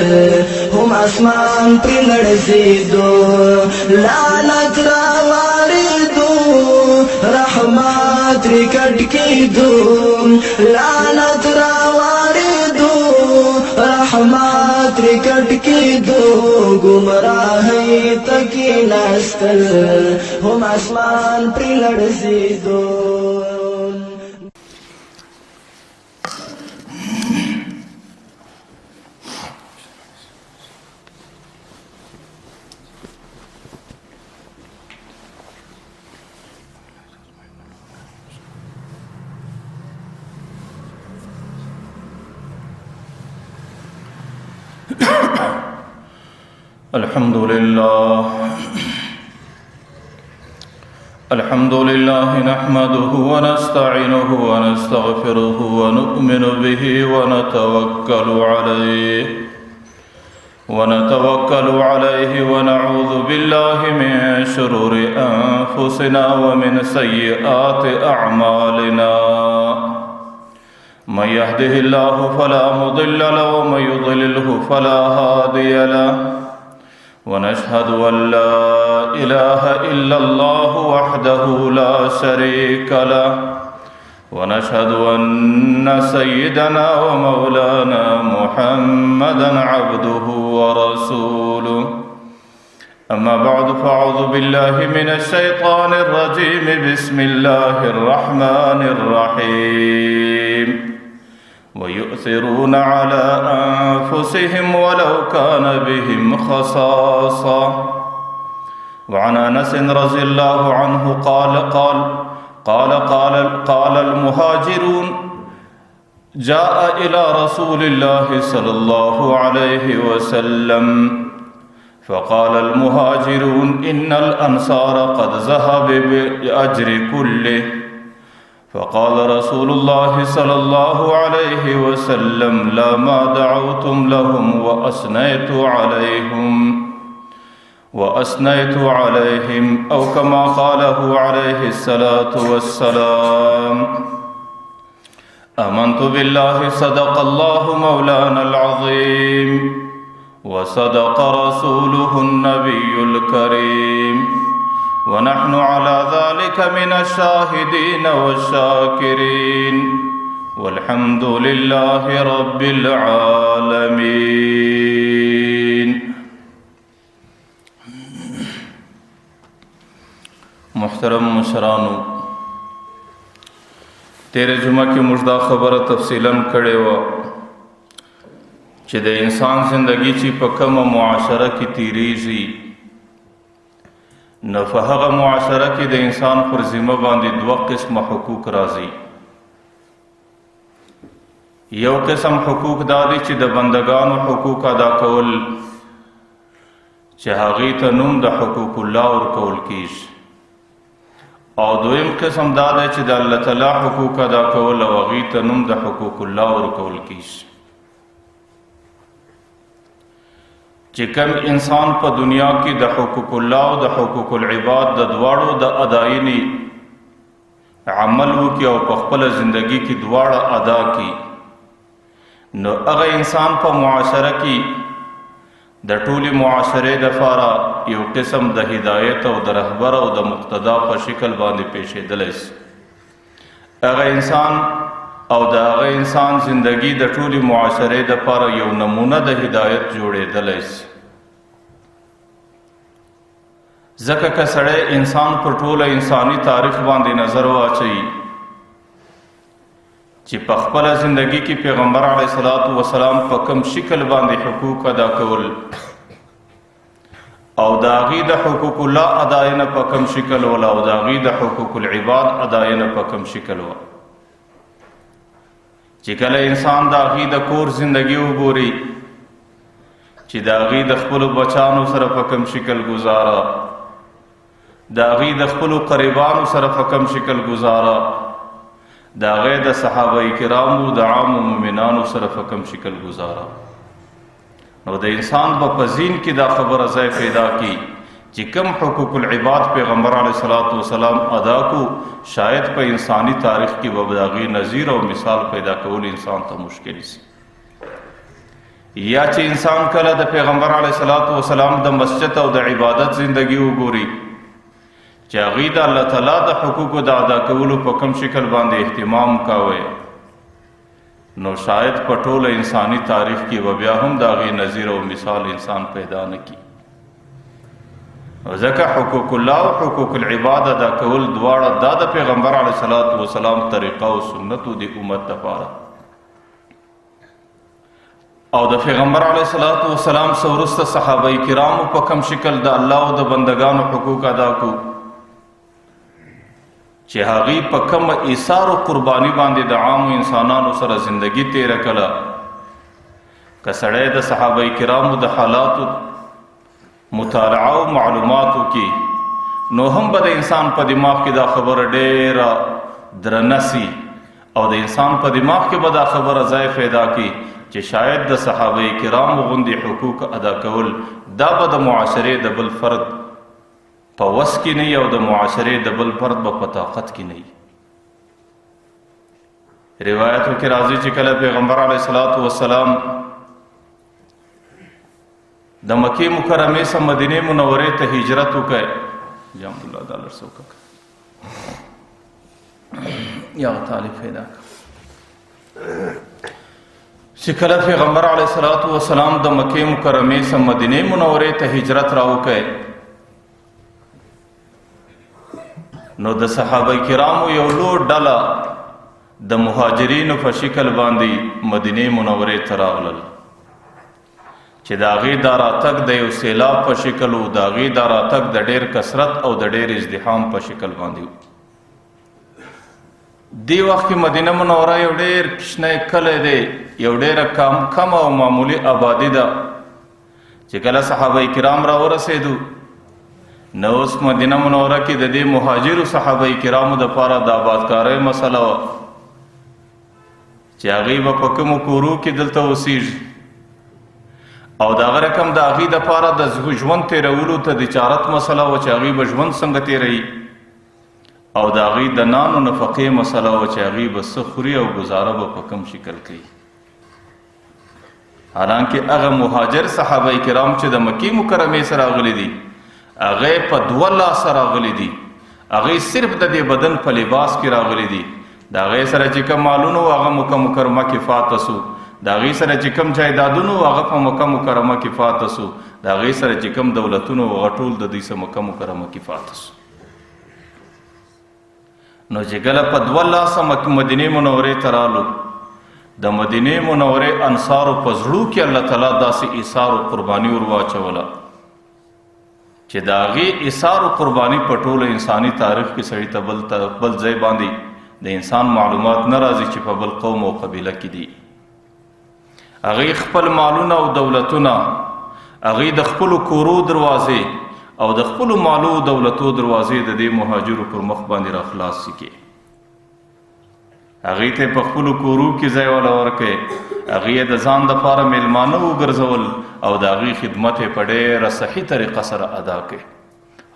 هم اسمان پرې لړزېدو، لعنت راوارېدو رحمت ترې کټ کېدو، لعنت راوارېدو رحمت ترې کټ کېدو. ګمراهۍ ته کېناستل هم اسمان پرې لړزېدو. الحمد لله نحمده ونستعينه ونستغفره ونؤمن به ونتوكل عليه ونعوذ بالله من شرور أنفسنا ومن سيئات أعمالنا. من يهده الله فلا مضل له ومن يضلله فلا هادي له. ونشهد أن لا إله إلا الله وحده لا شريك له. ونشهد أن سيدنا ومولانا محمدا عبده ورسوله. أما بعد فأعوذ بالله من الشيطان الرجيم بسم الله الرحمن الرحيم ويؤثرون على أنفسهم ولو كان بهم خصاصة وعن أنس رضي الله عنه قال المهاجرون جاء إلى رسول الله صلى الله عليه وسلم فقال المهاجرون إن الأنصار قد ذهب بأجر كله فقال رسول الله صلى الله عليه وسلم لا ما دعوتم لهم وأثنيت عليهم أو كما قاله عليه الصلاة والسلام آمنت بالله صدق الله مولانا العظيم وصدق رسوله النبي الكريم ونحن على ذلك من الشاهدين والشاكرين والحمد لله رب العالمين. محترم مشرانو، تیرے جمعہ کی مجدہ خبر تفصیلاً کڑے ہوا چې د انسان زندگی چې په کومه معاشره کې تیریږي نو په هغه معاشره کې د انسان پر ذمه باندې دوه قسمه حقوق راځي. یو قسم حقوق دا دي چې د بندگانو حقوق ادا کول چې هغې ته نوم د حقوق الله ورکول کیږي، او دویم قسم دا دی چې د الله تعالی حقوق ادا کول او هغې ته نوم د حقوق الله ورکول کیږي. چې کوم انسان په دنیا کې د حقوق الله او د حقوق العباد د دواړو د اداینې عمل وکړي او په خپله زندگی کې دواړه ادا کړي، نو هغه انسان په معاشره کې د ټولې معاشرې دپاره یو قسم د هدایت او د رهبر او د مقتدا په شکل باندې پیښېدلی شي. هغه انسان او د هغه انسان زندگی د ټولې معاشرې دپاره یو نمونه د هدایت جوړېدلی شي. ځکه که سړی انسان پر ټوله انساني تاریخ باندې نظر واچوي چې په خپله زندگی کې پیغمبر علیه الصلاة والسلام په کوم شکل باندې حقوق ادا کول او د هغې د حقوق الله اداینه په کوم شکل وله او د هغې د حقوق العباد اداینه په کوم شکل وه، چې کله انسان د هغې د کور زندگی وګوري چې د هغې د خپلو بچانو سره په کوم شکل گزاره، د هغې د خپلو قریبانو سره په کوم شکل گزاره، د هغې د صحابه کرامو د عامو مؤمنانو سره په کوم شکل گزاره، نو د انسان په ذهن کې دا خبره ځای پیدا کی چې کوم حقوق العباد پیغمبر علیه الصلاة والسلام ادا کو، شاید په انسانی تاریخ کې به د هغې نظیر او مثال پیدا کول انسان ته مشکل شي. یا چې انسان کله د پیغمبر علیه الصلاة والسلام د مسجد او د عبادت زندگی وګوري چې هغې د الله تعالی د حقوقو د ادا کولو په کوم شکل باندې اهتمام کاوه، نو شاید په ټوله انسانی تاریخ کې به بیا هم د هغې نظیر او مثال انسان پیدا نه کړي. ځکه حقوق الله او حقوق العباد ادا کول دواړه دا د پیغمبر علیه الصلاة والسلام طریقه او سنتو د امت دپاره، او د پیغمبر علیه الصلاة والسلام څخه وروسته صحابه کرامو په کوم شکل د الله او د بندگانو حقوق ادا کو چې هغې په کومه ایثار او قرباني باندې د عامو انسانانو سره زندگی تیره کړه. که سړی د صحابه کرامو د حالاتو مطالعه او معلوماتو کې نو هم به د انسان په دماغ کې دا خبره ډیره درنه سي او د انسان په دماغ کې به دا خبره ځای پیدا کی چې شاید د صحابه کرامو غوندې حقوق ادا کول دا به د معاشرې د بل فرد په وس کې نه او د معاشرې د بل فرد به په طاقت کې نه. روایتو کې راځي چې کله پیغمبر علیه الصلاة والسلام د مکې مکرمې څخه مدینې منورې ته هجرت وکړ، جام الله دالر سوکک یا طالب پیدا چې کله پیغمبر علیه الصلاة والسلام د مکې مکرمې څخه مدینې منورې ته هجرت راوکړ نو د صحابه کرامو یو لوی ډله د مهاجرینو په شکل باندې مدینه منورې ته راغلل چې د هغې دا راتګ د یو سیلاب په شکل و، د هغې دا راتګ د ډېر کثرت او د ډېر ازدحام په شکل باندې و. دی وخت کې مدینه منوره یو ډېر کوچنی کلی دی، یو ډېره کم او معمولي آبادي ده. چې کله صحابه کرام را ورسېدو نو اوس مدینه منوره کې د دې مهاجرو صحابه کرامو دپاره د آبادکارۍ مسله وه چې هغوی به په کومو کورو کې دلته اوسېږي او د هغه رقم د هغوی دپاره د ژوند تېرولو ته د تجارت مسله وه چې هغوی به ژوند څنګه تېروي او د هغوی د نانو نفقې مسله وه چې هغوی به څه خوري او گزاره به په کوم شکل کوي. حالانکه هغه مهاجر صحابه کرام چې د مکې مکرمې سره راغلي دي هغه په 2 لاسه راغلي دي، هغه صرف د دې بدن په لباس کې راغلي دي. د هغې سره چې کوم مالونه هغه مکه مکرمه کې فاته سو، د هغې سره چې کوم جایدادونه هغه په مکه مکرمه کې فاته سو، د هغې سره چې کوم دولتونه هغه ټول د دوی سره مکه مکرمه کې فاته سو. نو چې کله په 2 لاسه مدینې منورې ته رالو د مدینې منورې انصارو په زړو کې الله تعالی داسې ایثار او قرباني ور واچوله چې د هغې ایثار او قرباني په ټوله انساني تاریخ کې سړي ته بل ځای باندې د انسان معلومات نه راځي چې په بل قوم او قبیله کې دي. هغې خپل مالونه او دولتونه، هغې د خپلو کورو دروازې او د خپلو مالو او دولتو دروازې د دې مهاجرو پر مخ باندې را خلاصې کړې. هغې ته په خپلو کورو کې ځای وله ورکړې، هغې د ځان دپاره میلمانه وګرځول او د هغې خدمت یې په ډېره صحیح طریقه سره ادا کړې.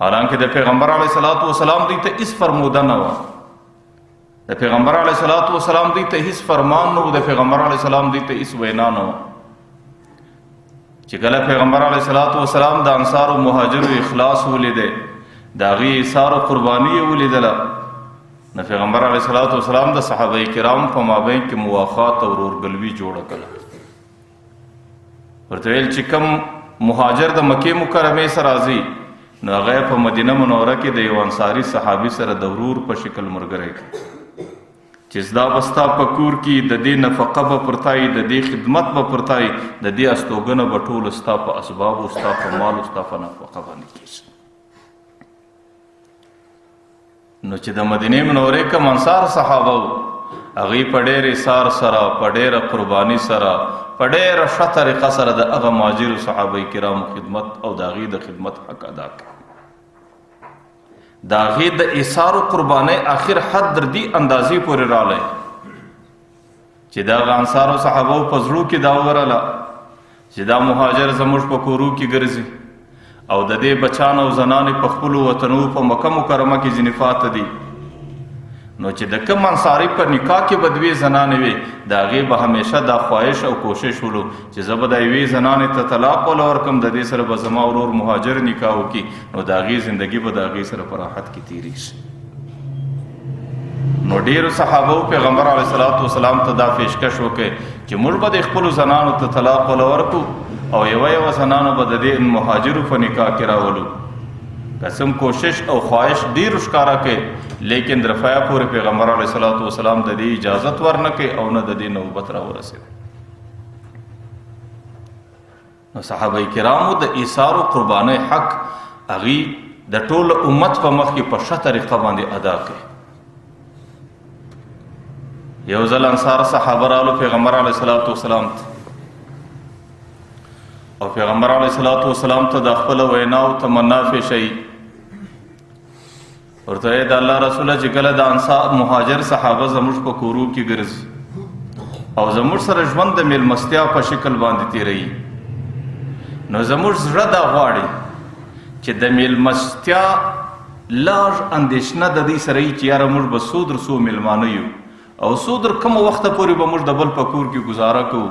حالانکه د پیغمبر علیه صلات وسلام دوی ته هېڅ فرموده نه وه، د پیغمبر علیه صلات وسلام دوی ته هېڅ فرمان نه و، د پیغمبر علیه السلام دوی ته هېڅ وینا نه وه. چې کله پیغمبر علیه صلات وسلام د انصارو مهاجرو اخلاص ولیدی، د هغې ایثار او قرباني یې ولیدله، نو پیغمبر علیه صلات وسلام د صحابه کرام په مابین کې موافات او ورورګلوي جوړه کړه. ورته ویل چې کوم مهاجر د مکې مکرمې سره راځي نو هغه په مدینه منوره کې د یو انصاري صحابي سره د ورور په شکل ملګری کړي چې زدا به ستا په کور کې د دې نفقه به پرتایي، د دې خدمت به پرتایي، د دې استوګنه به ټوله ستا په اسبابو، ستا په مالو، ستا په نفقه باندې کېږي. نو چې د مدینې منورې کوم انصار صحابه وو هغوی په ډېر ایثار سره، په ډېره قرباني سره، په ډېره ښه طریقه سره د هغه مهاجرو صحابه کرامو خدمت او د هغوی د خدمت حق ادا کړ. د هغې د ایثار و قربانۍ آخر حد در دې اندازې پورې رالی چې د هغه انصارو صحابو په زړو کې دا ورله چې دا مهاجر زموږ په کورو کې ګرځي او د دې بچان او زنانې په خپلو وطنو په مکه مکرمه کې ځینې پاته دي. نو چې د کوم انصاري په نکاح کې به 2 زنانې وي د هغې به همیشه دا خواهش او کوشش ولو چې زه به د یوې زنانې ته طلاق وله ورکړم، د دې سره به زما ورور مهاجر نکاح وکړي، نو د هغې زندګي به د هغې سره په راحت کې تېرېږي. نو ډېرو صحابو پیغمبر علیه صلات وسلام ته دا پیشکش وکړي چې موږ به د خپلو زنانو ته طلاق وله ورکړو او یوه زنانو به د دې مهاجرو په نکاح کې راولو. قسم کوشش او خواهش ډیر ښکارا کوي، لیکن درفایا پورې پیغمبر علیه صلات وسلام د دې اجازت ورنکړي او نه د دې نوبت راورسېد. نو صحابه کرامو د ایثار و قربانۍ حق هغوی د ټول امت په مخ کې په ښه طریقه باندې ادا کړي. یو ځل انصار صحابه رالو پیغمبر علیه صلات وسلام ته او پیغمبر علیه صلات وسلام ته د خپله ویناو تمنا پیښوي، ورته د الله رسوله چې کله د انصار مهاجر صحابه زموږ په کورو کې ګرځي او زموږ سره ژوند د میلمستیا په شکل باندې تېروي، نو زموږ زړه دا غواړي چې د میلمستیا لږ اندېښنه د دې سره وي چې یاره موږ به څو در څو میلمانه یو او څو در کومه وخته پورې به موږ د بل په کور کې ګزاره کوو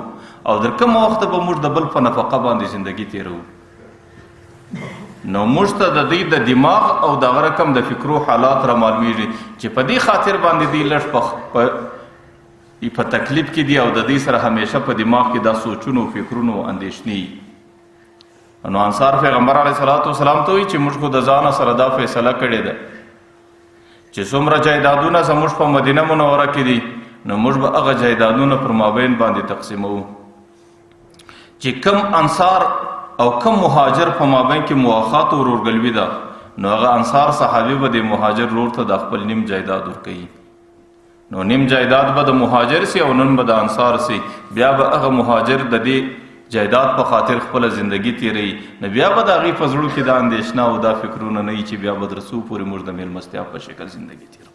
او در کومه وخته به موږ د بل په نفقه باندې زندګي تېروو. نو موږ ته د دوی د دماغ او دغه رقم د فکرو حالات را معلومیږي چې په دې خاطر باندې دوی لږ په تکلیف کې دي او د دوی سره همیشه په دماغ کې دا سوچونو فکرونو اندېښنې. نو انصار پیغمبر علیه صلات وسلام ته وایي چې موږ خو د ځانه سره دا فیصله کړې ده چې څومره جایدادونه زموږ په مدینه منوره کې دي نو موږ به هغه جایدادونه پر مابین باندې تقسیموو چې کم انصار او کم مهاجر په مابین کې مواخات او ورورګلوي ده نو هغه انصار صحابي به د مهاجر ورور ته د خپل نیم جایداد ورکوي نو نیم جایداد به د مهاجر سي او نن به د انصار سي بیا به هغه مهاجر د دې جایداد په خاطر خپل زندگی تیروي نو بیا به د هغې په زړو کې دا اندېښنه او دا فکرونه نه وي چې بیا به د رسو پورې موږ د میلمستیا په شکل زندگی تیرو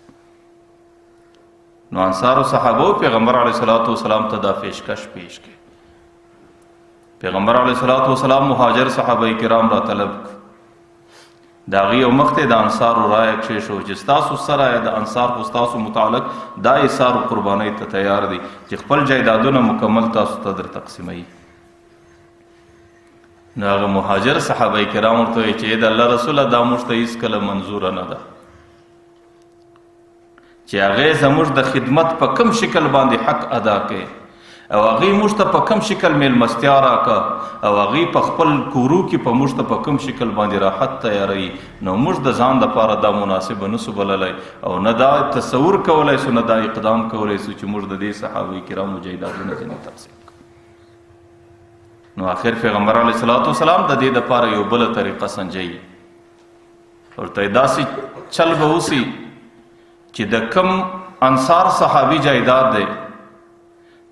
نو انصارو صحابو پیغمبر علیه الصلاة والسلام ته دا پیشکش پیش کړي پیغمبر علیه الصلاة والسلام مهاجر صحابه کرام را طلب د هغې او مخکې د انصارو رایه کښېښو چې ستاسو سره د انصار خو ستاسو متعلق دا ایثار و قربانۍ ته تیار دي چې خپل جایدادونه مکمل تاسو ته در تقسیموي نو هغه مهاجر صحابه کرام ورته وایي چې د الله رسوله دا موږ ته هېڅکله منظوره نه ده چې هغې زموږ د خدمت په کم شکل باندې حق ادا کوي او هغې موږ ته په کم شکل میلمستیا راکړه او هغې په خپل کورو کې په موږ ته په کم شکل باندې راحت تیاروي نو موږ د ځان دپاره دا مناسبه نسو بللی او نه دا تصور کولی سو نه دا اقدام کولی سو چې موږ د دې صحابه کرامو جایدادونه ځینې تقسیم کړو نو آخر پیغمبر علیه الصلاة والسلام د دې دپاره یو بله طریقه سنجوي ورته داسې چل به وسي چې د کم انصار صحابي جایداد دی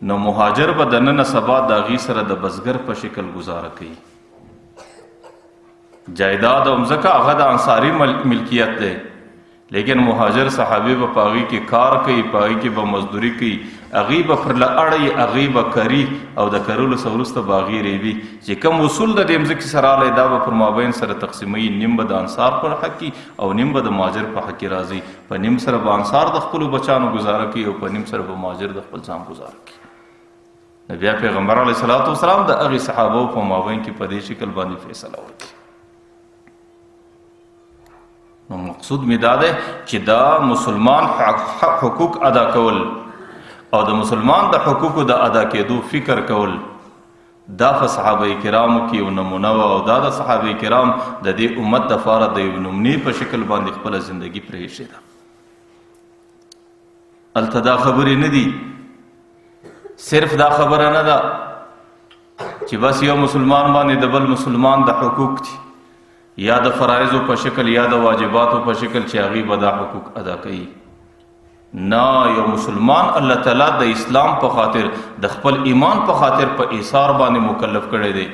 نو مهاجر به د نن سبا د هغې سره د بزګر په شکل گزاره کوي جایداد او مځکه هغه د انصاري ملکیت دی لیکن مهاجر صحابي به په هغې کې کار کوي په هغې کې به مزدوري کوي هغې به پرله اړی هغې به کري او د کرلو څه وروسته به هغې ریبي چې کوم اصول د دې مځکې سره راغلی دا به پر مابین سره تقسیموي نیم به د انصار پر حق کې او نیم به د مهاجر په حق کې راځي په نیم سره به انصار د خپلو بچانو گزاره کوي او په نیم سره به مهاجر د خپل ځان گزاره کوي بیا پیغمبر علیه الصلاة والسلام د هغې صحابو په مابین کې په دې شکل باندې فیصله وکړي نو مقصود می دا دی چې دا مسلمان حقوق ادا کول او د مسلمان د حقوقو د ادا کېدو فکر کول دا په صحابه کرامو کې یو نمونه وه او دا د صحابه کرام د دې امت دپاره د یو نمونې په شکل باندې خپله زندګي پرې ایښې ده هلته دا خبرې نه دي صرف دا خبره نه ده چې بس یو مسلمان باندې د بل مسلمان د حقوق دي یا د فرایضو په شکل یا د واجباتو په شکل چې هغې به دا حقوق ادا کوي نه یو مسلمان الله تعالی د اسلام په خاطر د خپل ایمان په خاطر په ایثار باندې مکلف کړی دی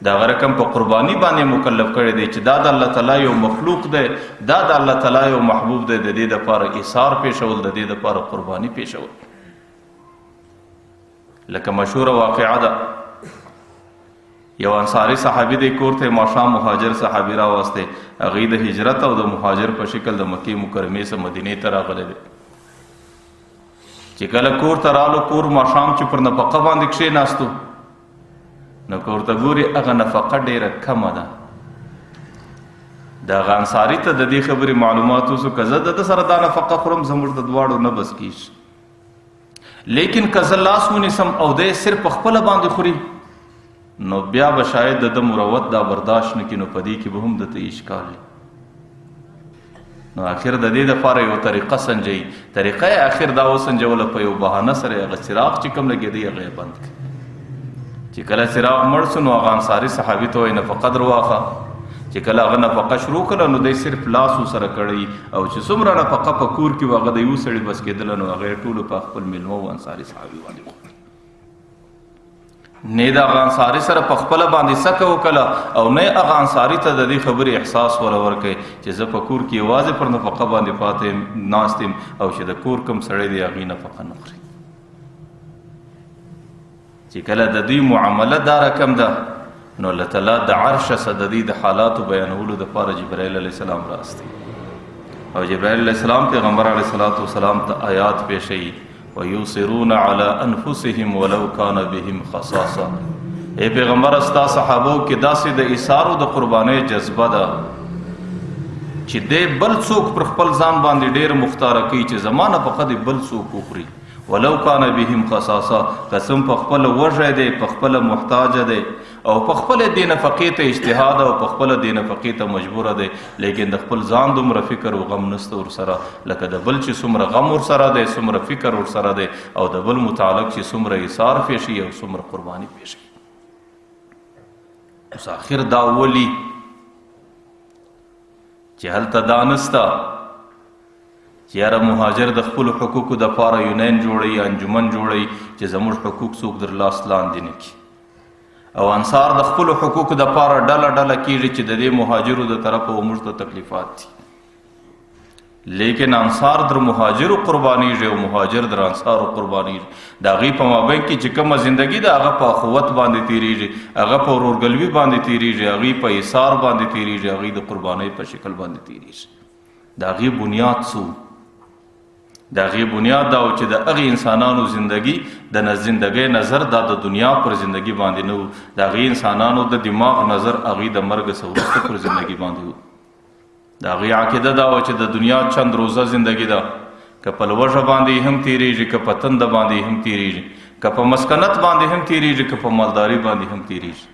د هغه رقم په قرباني باندې مکلف کړی دی چې دا د الله تعالی یو مخلوق دی دا د الله تعالی یو محبوب دی د دې دپاره ایثار پیښول د دې دپاره قرباني پیښول لکه مشهوره واقعه ده یو انصاري صحابي دی کور ته ماښام مهاجر صحابي راوستی هغې د هجرت او د مهاجر په شکل د مکې مکرمې څخه مدینې ته راغلی دی چې کله کور ته رالو کور ماښام چې پر نفقه باندې کښېناستو نو که ورته ګوري هغه نفقه ډېره کمه ده د هغه انصاري ته د دې خبرې معلومات اوسو که زه د ده سره دا نفقه خورم زموږ د دواړو نه بس کېږي لیکن که زه لاس ونیسم او دی صرف په خپله باندې خوري نو بیا به شاید د ده مروت دا برداشت نه کړي نو په دې کې به هم دته اشکال وي نو آخر د دې دپاره یو طریقه سنجوي طریقه یې آخر دا وسنجوله په یو بهانه سره هغه څراغ چې کوم لګېدی هغه یې بند کړي چې کله څراغ مړ سو نو هغه انصاري صحابي ته وایي نفقه در واخله چې کله هغه نفقه شروع کړه نو دی صرف لاس ورسره کړی او چې څومره نفقه په کور کې و هغه د یو سړي بس کېدله نو هغه یې ټولو په خپل میلمه و انصاري صحابي باندې وکړه نه د هغه انصاري سره په خپله باندې سکه وکړه او نه هغه انصاري ته د دې خبرې احساس ورکړي چې زه په کور کې یوازې پر نفقه باندې پاتې ناست یم او چې د کور کوم سړی دی هغې نفقه نه خوري چې کله د دوی معامله دا رقم ده نو الله تعالی د عرش څخه د دې د حالاتو بیانولو دپاره جبرائیل علیه السلام راستي او جبرائیل علیه السلام پیغمبر علیه الصلاة والسلام ته آیات پیښوي وَيُصِرُونَ عَلَىٰ أَنفُسِهِمْ وَلَوْ كَانَ بِهِمْ خَصَاصَةٌ اے پیغمبر ستا صحابو کې داسې د ایثارو د قربانۍ جذبه ده چې دی بل څوک پر خپل ځان باندې ډېر مختاره کوي چې زما نفقه دې بل څوک وخوري ولو کان بهم خصاصه قسم په خپل وږی دی په خپل محتاج دی او په خپل دې نفقې ته اجتهاد او په خپل دې نفقې ته مجبوره دی، لیکن د خپل ځان دومره فکر او غم نسته ورسره لکه د بل چې څومره غم ورسره دی، څومره فکر ورسره دی، او د بل متعلق چې څومره ایثار پیښي او څومره قرباني پیښي. اوس آخر دا ولي چې هلته دا نسته چې یاره مهاجر د خپلو حقوقو دپاره یونین جوړوي، انجمن جوړوي چې زموږ حقوق څوک در لاس لاندې نه کړي، او انصار د خپلو حقوقو دپاره ډله ډله کېږي چې د دې مهاجرو د طرفه موږ ته تکلیفات دي، لیکن انصار در مهاجرو قربانیږي او مهاجر در انصارو قربانیږي. د هغې په مابین کې چې کومه زندګي ده هغه په اخوت باندې تېرېږي، هغه په ورورګلوي باندې تېرېږي، هغې په ایثار باندې تېرېږي، هغې د قربانۍ په شکل باندې تېرېږي. د هغې بنیاد څه و؟ د هغې بنیاد دا و چې د هغې انسانانو زندګي د زندګۍ نظر دا د دنیا پر زندګي باندې نه و، د هغې انسانانو د دماغ نظر هغې د مرګ څخه وروسته پر زندګي باندې و. د هغې عقیده دا وه چې د دنیا چند روزه زندګي ده، که په لوږه باندې هم تېرېږي، که په تنده باندې هم تېرېږي، که په مسکنت باندې هم تېرېږي، که په مالداري باندې هم تېرېږي،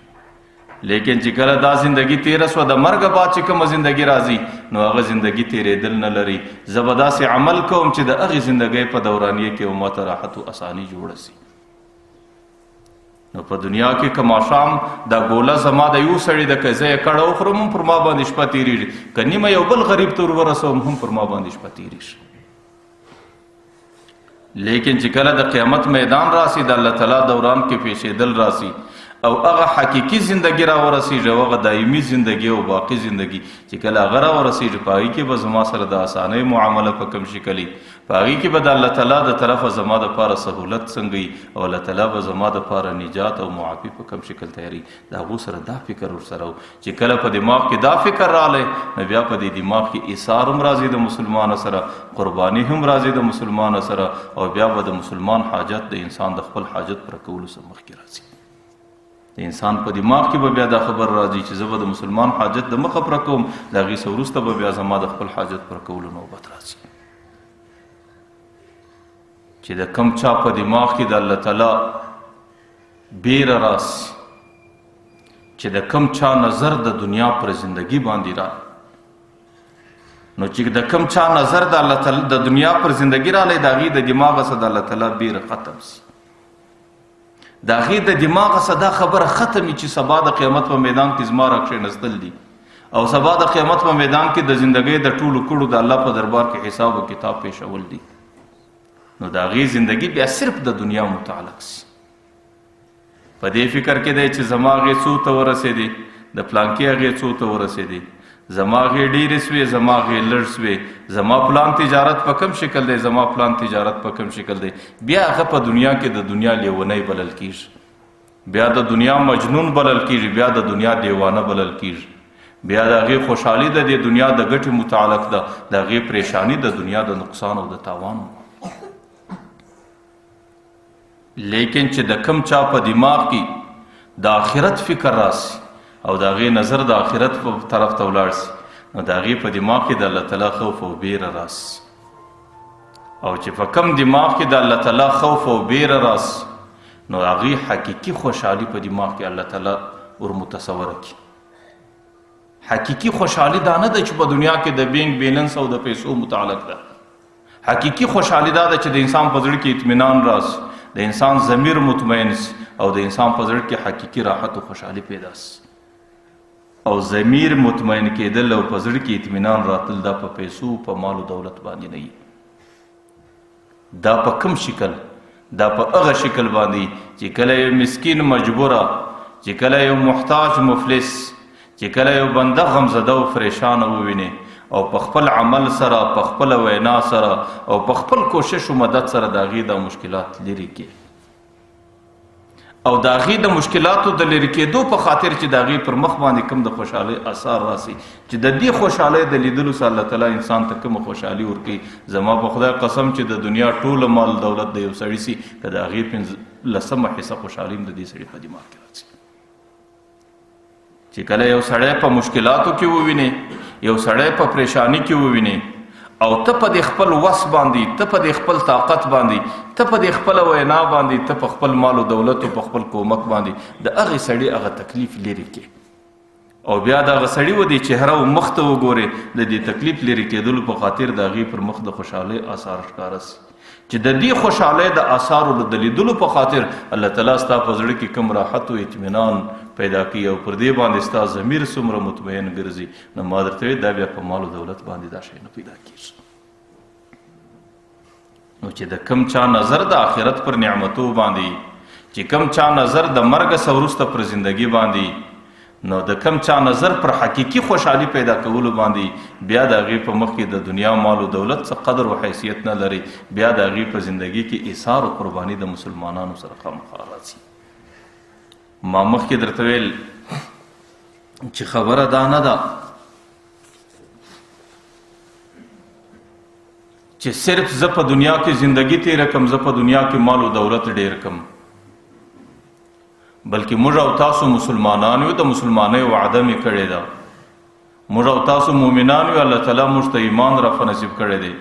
لیکن چې کله دا زندگی تیره سوه د مرګ بعد چې کومه زندگی راځي نو هغه زندگی تیرېدل نه لري. زه به داسې عمل کوم چې د هغې زندګۍ په دورانیه کې ماته راحت و اساني جوړه سي. نو په دنیا کې که ماښام دا ګوله زما د یو سړي د که زه یې کړه وخورم هم پر ما باندې شپه تېرېږي، که نیمه یو بل غریب ته ور ورسوم هم پر ما باندې شپه تېرېږي. لیکن چې کله د قیامت میدان راسي د الله تعالی دوران کې پیښېدل راسي او هغه حقیقي زندگی را ورسیږي او هغه دایمي زندگی او باقی زندگی چې کله هغه را ورسیږي په هغې کې به زما سره د اسانۍ معامله په کوم شکل وي، په هغې کې به د الله تعالی د طرفه زما دپاره سهولت څنګه وي او الله تعالی به زما دپاره نجات او معافي په کوم شکل تیاري. د هغو سره دا فکر ورسره و چې کله په دماغ کې دا فکر رالی نو بیا په دې دماغ کې ایثار هم راځي د مسلمان سره، قرباني هم راځي د مسلمان سره، او بیا به د مسلمان حاجت د انسان د خپل حاجت پر کولو سره مخکې راځي. د انسان په دماغ کې به بیا دا خبر راځي چې زه به د مسلمان حاجت د مخه پوره کوم، د هغې څه وروسته به بیا زما د خپل حاجت پوره کولو نوبت راځي. چې د کم چا په دماغ کې د الله تعالی بیره راسي، چې د کم چا نظر د دنیا پر زندگی باندې را، نو چې د کم چا نظر د الله تعالی د دنیا پر زندگی رالی د هغې د دماغه څخه د الله تعالی بیره ختم سي، د هغې د دماغه څخه دا خبره ختم وي چې سبا د قیامت په میدان کې زما را کښېنستل دي او سبا د قیامت په میدان کې د زندګۍ د ټولو کړو د الله په دربار کې حساب و کتاب پیښول دي. نو د هغې زندگی بیا صرف د دنیا متعلق سي، په دې فکر کې دی چې زما هغې څو ته ورسېدې، د پلانکې هغې څو ته ورسېدې، زما هغې ډېرې سوې، زما هغې لږ سوې، زما پلان تجارت په کوم شکل دی، زما پلان تجارت په کوم شکل دی. بیا هغه په دنیا کې د دنیا لیونی بلل کېږي، بیا د دنیا مجنون بلل کېږي، بیا د دنیا دیوانه بلل کېږي، بیا د هغې خوشحالي د دې دنیا د ګټې متعلق ده، د هغې پریشانی د دنیا د نقصان او د تاوان. لیکن چې د کم چا په دماغ کې د آخرت فکر راسي او د هغې نظر د آخرت په طرف ته ولاړ سي نو د هغې په دماغ کې د الله تعالی خوف او بیره راسي، او چې په کم دماغ کې د الله تعالی خوف او بیره راسي نو هغې حقیقي خوشحالي په دماغ کې الله تعالی ورمتصوره کړي. حقیقي خوشحالي دا نه ده چې په دنیا کې د بینک بیلنس او د پیسو متعلق ده، حقیقي خوشحالي دا ده چې د انسان په زړه کې اطمینان راسي، د انسان ضمیر مطمئن سي او د انسان په زړه کې حقیقي راحت او خوشحالي پیدا سي. او ضمیر مطمئن کېدل او په زړه کې اطمینان راتل دا په پیسو په مال او دولت باندې نه وي، دا په کوم شکل؟ دا په هغه شکل باندې چې کله یو مسکین مجبوره، چې کله یو محتاج مفلس، چې کله یو بنده غمزده او پریشانه وویني او په خپل عمل سره، په خپل وینا سره او په خپل کوشش او مدد سره د هغې دا مشکلات لرې کړي، او د هغې د مشکلاتو د لرې کېدو په خاطر چې د هغې پر مخ باندې کوم د خوشحالۍ اثار راسي، چې د دې خوشحالۍ د لیدلو سره الله تعالی انسان ته کومه خوشحالي ورکوي. زما په خدای قسم چې د دنیا ټوله مال دولت د یو سړي سي که د هغې 15 حصه خوشحالي هم د دې سړي په دماغ کې راځي. چې کله یو سړی په مشکلاتو کې وویني، یو سړی په پریشانی کې وویني او ته په دې خپل وس باندې، ته په دې خپل طاقت باندې، ته په دې خپل وینا باندې، ته په خپل مال او دولت او په خپل کومک باندې د هغې سړي هغه تکلیف لرې کړې، او بیا د هغه سړي و دې چهره او مخ ته وګورې، د دې تکلیف لرې کېدلو په خاطر د هغې پر مخ د خوشحالۍ آثار ښکاره سي، چې د دې خوشحالۍ د آثارو د لیدلو په خاطر الله تعالی ستا په زړه کې کوم راحت او اطمینان پیدا کوي او پر دې باندې ستا ضمیر څومره مطمئن ګرځي. نو ما درته ویل دا بیا په مال او دولت باندې دا شی نه پیدا کېږي. نو چې د کم چا نظر د آخرت پر نعمتو باندې، چې کم چا نظر د مرګ څخه وروسته پر زندگی باندې، نو د کم چا نظر پر حقیقي خوشحالي پیدا کولو باندې، بیا د هغې په مخ کې د دنیا مال او دولت څه قدر او حیثیت نه لري، بیا د هغې په زندگی کې ایثار او قرباني د مسلمانانو سره خامخا راځي. ما مخکې درته ویل چې خبره دا نه ده چې صرف زه په دنیا کې زندگی تیره کم، زه په دنیا کې مال او دولت ډیر کم، بلکې موږ او تاسو مسلمانان یو، د مسلمانۍ وعده مې کړې ده، موږ او تاسو مؤمنان یو، الله تعالی موږ ته ایمان را په نصیب کړی دی.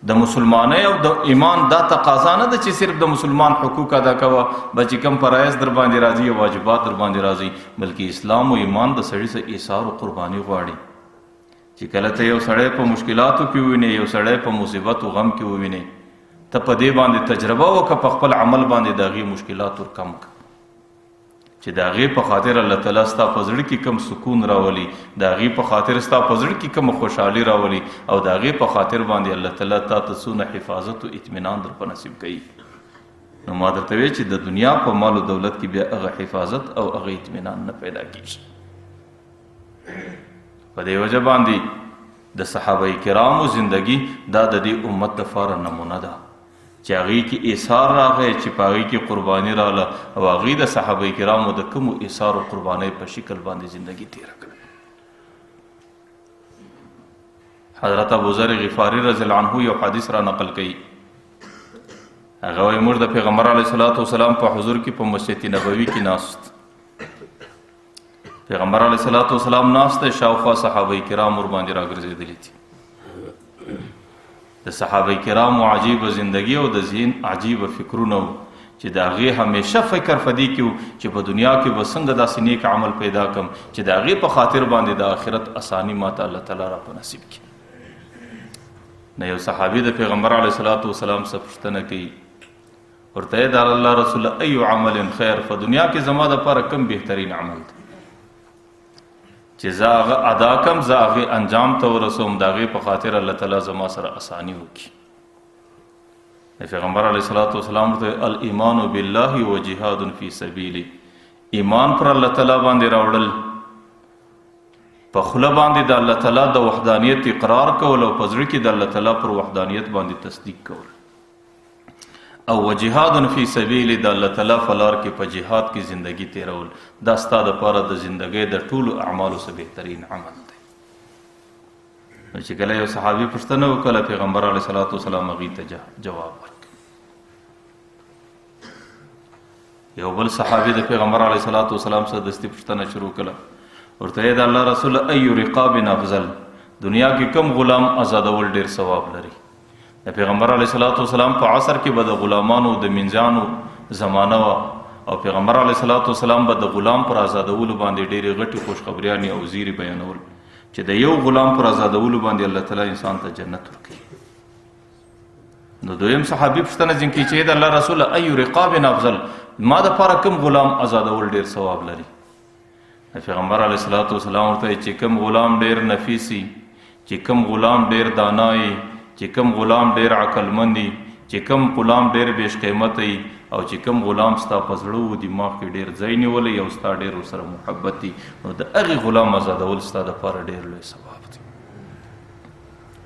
د مسلمانۍ او د ایمان دا تقاضا نه ده چې صرف د مسلمان حقوق ادا کوه، بچې کم فرایض در باندې راځي او واجبات در باندې راځي، بلکې اسلام او ایمان د سړي سره ایثار او قرباني غواړي. چې کله ته یو سړی په مشکلاتو کې ووینې، یو سړی په مصیبت او غم کې ووینې، ته په دې باندې تجربه وکړه، په خپل عمل باندې د هغې مشکلات ور کم کړه، چې د هغې په خاطر الله تعالی ستا په زړه کې کم سکون راولي، د هغې په خاطر ستا په زړه کې کم خوشحالي راولي، او د هغې په خاطر باندې الله تعالی تا ته څونه حفاظت او اطمینان در په نصیب کوي. نو ما درته ویل چې د دنیا په مال او دولت کې بیا هغه حفاظت او هغه اطمینان نه پیدا کېږي. په دې وجه باندې د صحابه کرامو زندگی دا د دې امت دپاره نمونه ده چې هغې کې ایثار راغی، چې په هغې کې قرباني راغله، او هغې د صحابه کرامو د کومو ایثار او قربانۍ په شکل باندې زندگی تیره کړه. حضرت ابوذر غفاري رضی الله عنه یو حدیث را نقل کوي، هغه وایي موږ د پیغمبر علیه الصلاة والسلام په حضور کې په مسجد نبوي کې ناست، پیغمبر علیه الصلاة والسلام ناست دی، شاوخوا صحابه کرام ورباندې راګرځېدلي دي. د صحابه کرامو عجیبه زندگی او د ذهن عجیبه فکرونه و چې د هغې همیشه فکر په دې کې و چې په دنیا کې به څنګه داسې نیک عمل پیدا کړم چې د هغې په خاطر باندې د آخرت اساني ماته الله تعالی را په نصیب کړي. نه یو صحابي د پیغمبر علیه الصلاة والسلام څخه پوښتنه کوي، ورته یې د الله رسول ای عمل خیر، په دنیا کې زما دپاره کوم بهترین عمل دی چې زه هغه ادا کم، زه هغې انجام ته ورسوم، د هغې په خاطر الله تعالی زما سره اساني وکړي. پیغمبر علیه الصلاة والسلام ورته الایمان بالله و جهاد فی سبیله، ایمان پر الله تعالی باندې راوړل، په خوله باندې د الله تعالی د وحدانیت اقرار کول، او په زړه کې د الله تعالی پر وحدانیت باندې تصدیق کول، او وجهاد فی سبیل د الله تعالی په لار کې په جهاد کې زندگی تیرول، دا ستا دپاره د زندګۍ د ټولو اعمالو څخه بهترین عمل دی. نو چې کله یو صحابي پوښتنه وکړه، پیغمبر علیه الصلاة والسلام هغې ته جواب ورکړ. یو بل صحابي د پیغمبر علیه الصلاة والسلام څخه دستي پوښتنه شروع کړه، ورته یې د الله رسول ای رقاب افضل، دنیا کې کم غلام آزادول ډیر ثواب لري. د پیغمبر علیه الصلاة والسلام په عصر کې به د غلامانو د منځانو زمانه وه، او پیغمبر علیه الصلاة والسلام به د غلام پر آزادولو باندې ډېرې غټې خوشخبریانې او زیرې بیانول چې د یو غلام پر آزادولو باندې الله تعالی انسان ته جنت ورکوي. نو دویم صحابي پوښتنه ځینې کوي چې د الله رسول ای رقاب افضل، ما دپاره کوم غلام آزادول ډېر ثواب لري؟ پیغمبر علیه الصلاة والسلام ورته چې کوم غلام ډېر نفیسي، چې کوم غلام ډېر دانایي، چې کوم غلام ډېر عقلمندي، چې کوم غلام ډېر بیش قیمتي، او چې کوم غلام ستا په زړه و دماغ کې ډېر ځای نیولی او ستا ډېر ورسره محبت دي، نو د هغې غلام آزادول ستا دپاره ډېر لوی ثواب دی.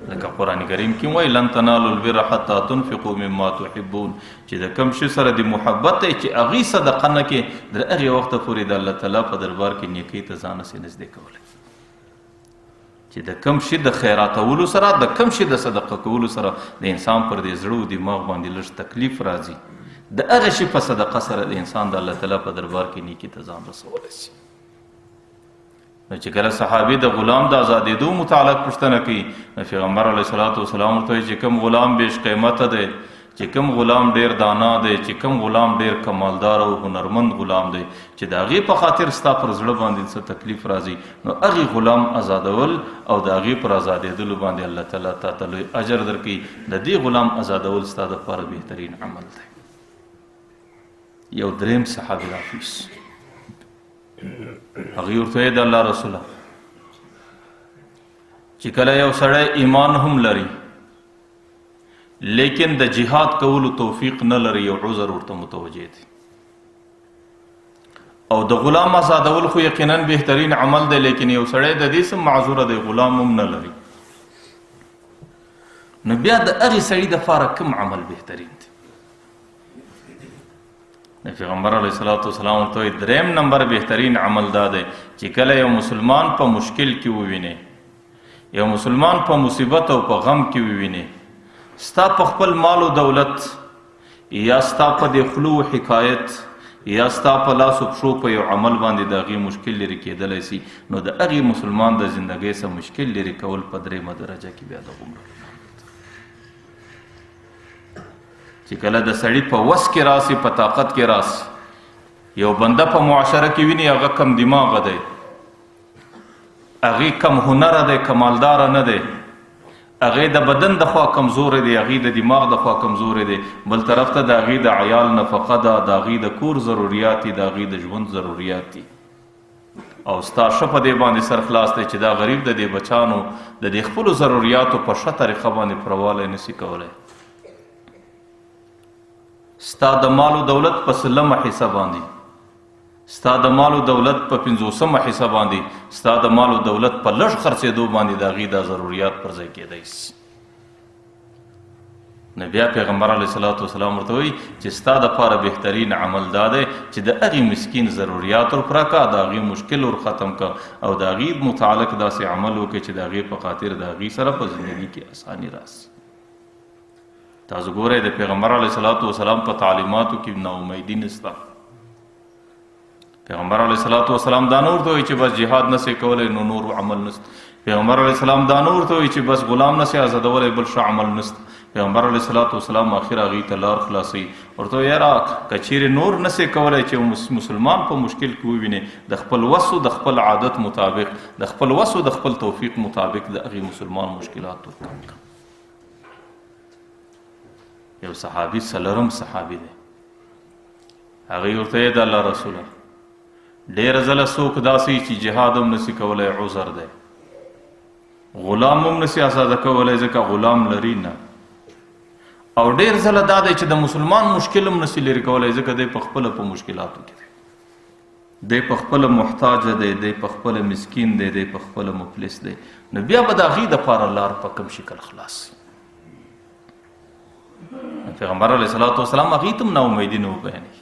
لکه قرآن کریم کې وایي لن تنالوا البر حتی تنفقوا مما تحبون، چې د کوم شي سره د محبت دی چې هغې صدقه نه کې، تر هغې وخته پورې د الله تعالی په دربار کې نیکۍ ته ځان نسې نږدې کولی. چې د کم شي د خیراتولو سره، د کم شي د صدقه کولو سره د انسان پر دې زړه او دماغ باندې لږ تکلیف راځي، د هغه شي په صدقه سره د انسان د الله تعالی په دربار کې نیکي ته ځان رسولی شي. نو چې کله صحابي د غلام د آزادېدو متعلق پوښتنه کوي نو پیغمبر علیه الصلاۃ والسلام ورته وایي چې کوم غلام بیش قیمته دی، چې کوم غلام ډیر دانا دی، چې کوم غلام ډیر کمالدار او هنرمند غلام دی چې د هغې په خاطر ستا پر زړه باندې څه تکلیف راځي، نو هغې غلام آزادول او د هغې پر آزادېدلو باندې الله تعالی تا ته لوی اجر درکوي. د دې غلام آزادول ستا دپاره بهترین عمل دی. یو دریم صحابي حافظ هغې ورته وایي د الله رسوله چې کله یو سړی ایمان هم لري لیکن د جهاد کولو توفیق نه لري، یو عذر ورته متوجه دی، او د غلام آزادول خو یقینا بهترین عمل دی، لیکن یو سړی د دې څه معذوره دی، غلام هم نه لري، نو بیا د هغې سړي دپاره کوم عمل بهترین دی؟ پیغمبر علیه الصلاۃ والسلام ورته وایي دریم نمبر بهترین عمل دا دی چې کله یو مسلمان په مشکل کې ووینې، یو مسلمان په مصیبت او په غم کې ووینې، ستا په خپل مال و دولت یا ستا په دې خلو حکایت یا ستا په لاس و پښو په یو عمل باندې د هغې مشکل لرې کېدلی سي، نو د هغې مسلمان د زندګۍ څخه مشکل لرې کول په درېیمه درجه کې بیا د غومره چې کله د سړي په وس کې راسي، په طاقت کې راسي، یو بنده په معاشره کې ویني هغه کم دماغه دی، هغې کم هنره دی، کمالداره نه دی، هغې د بدن د خوا کمزوری دی، هغې د دماغ د خوا کمزوری دی، بل طرف ته د هغې د عیال نفقه ده، د هغې د کور ضروریات دي، د هغې د ژوند ضروریات دي، او ستا ښه په دې باندې سر خلاص دی چې دا غریب د دې بچانو د دې خپلو ضروریاتو په ښه طریقه باندې پروالی نسي کولی. ستا د مال و دولت په 30مه حصه باندې، ستا د مال و دولت په 50مه حصه باندې، ستا د مال و دولت په لږ خرڅېدو باندې د هغې دا ضروریات پر ځای کېدی سي. نو بیا پیغمبر علیه الصلاۃ والسلام ورته وایي چې ستا دپاره بهترین عمل دا دی چې د هغې مسکین ضروریات ور پوره کړه، د هغې مشکل ور ختم کړه، او د هغې متعلق داسې عمل وکړي چې د هغې په خاطر د هغې سره په زندګي کې اساني راسي. تاسو ګورئ د پیغمبر علیه الصلاۃ والسلام په تعلیماتو کې ناامیدي نشته. پیغمبر علیه الصلاۃ والسلام دا نه ورته وایي چې بس جهاد نسې کولی نو نور عمل نشته. پیغمبر علیه السلام دا نه ورته وایي چې بس غلام نسې آزادولی بل ښه عمل نشته. پیغمبر علیه الصلاۃ والسلام آخر هغې ته لار خلاصوي، ورته وایي یاره که چیرې نور نسې کولی چې مسلمان په مشکل کې ووینې، د خپل وس و د خپل عادت مطابق، د خپل وس و د خپل توفیق مطابق د هغې مسلمان مشکلات ور کم کړه. یو صحابي څلورم صحابي دی، هغې ورته یې د الله رسوله ډېره ځله څوک داسې چې جهاد هم نسي کولی عذر دی، غلام هم نسي آزاده کولی ځکه غلام لري نه، او ډېر ځله دا دی چې د مسلمان مشکل هم نسي لرې کولی ځکه دی په خپله په مشکلاتو کې دی، دی په خپله محتاج دی، دی په خپله مسکین دی، دی په خپله مفلس دی، نو بیا به د هغې دپاره لار په کوم شکل خلاص شي. پیغمبر علیه الصلاۃ والسلام هغې ته هم ناامیدي نه وبیانوي.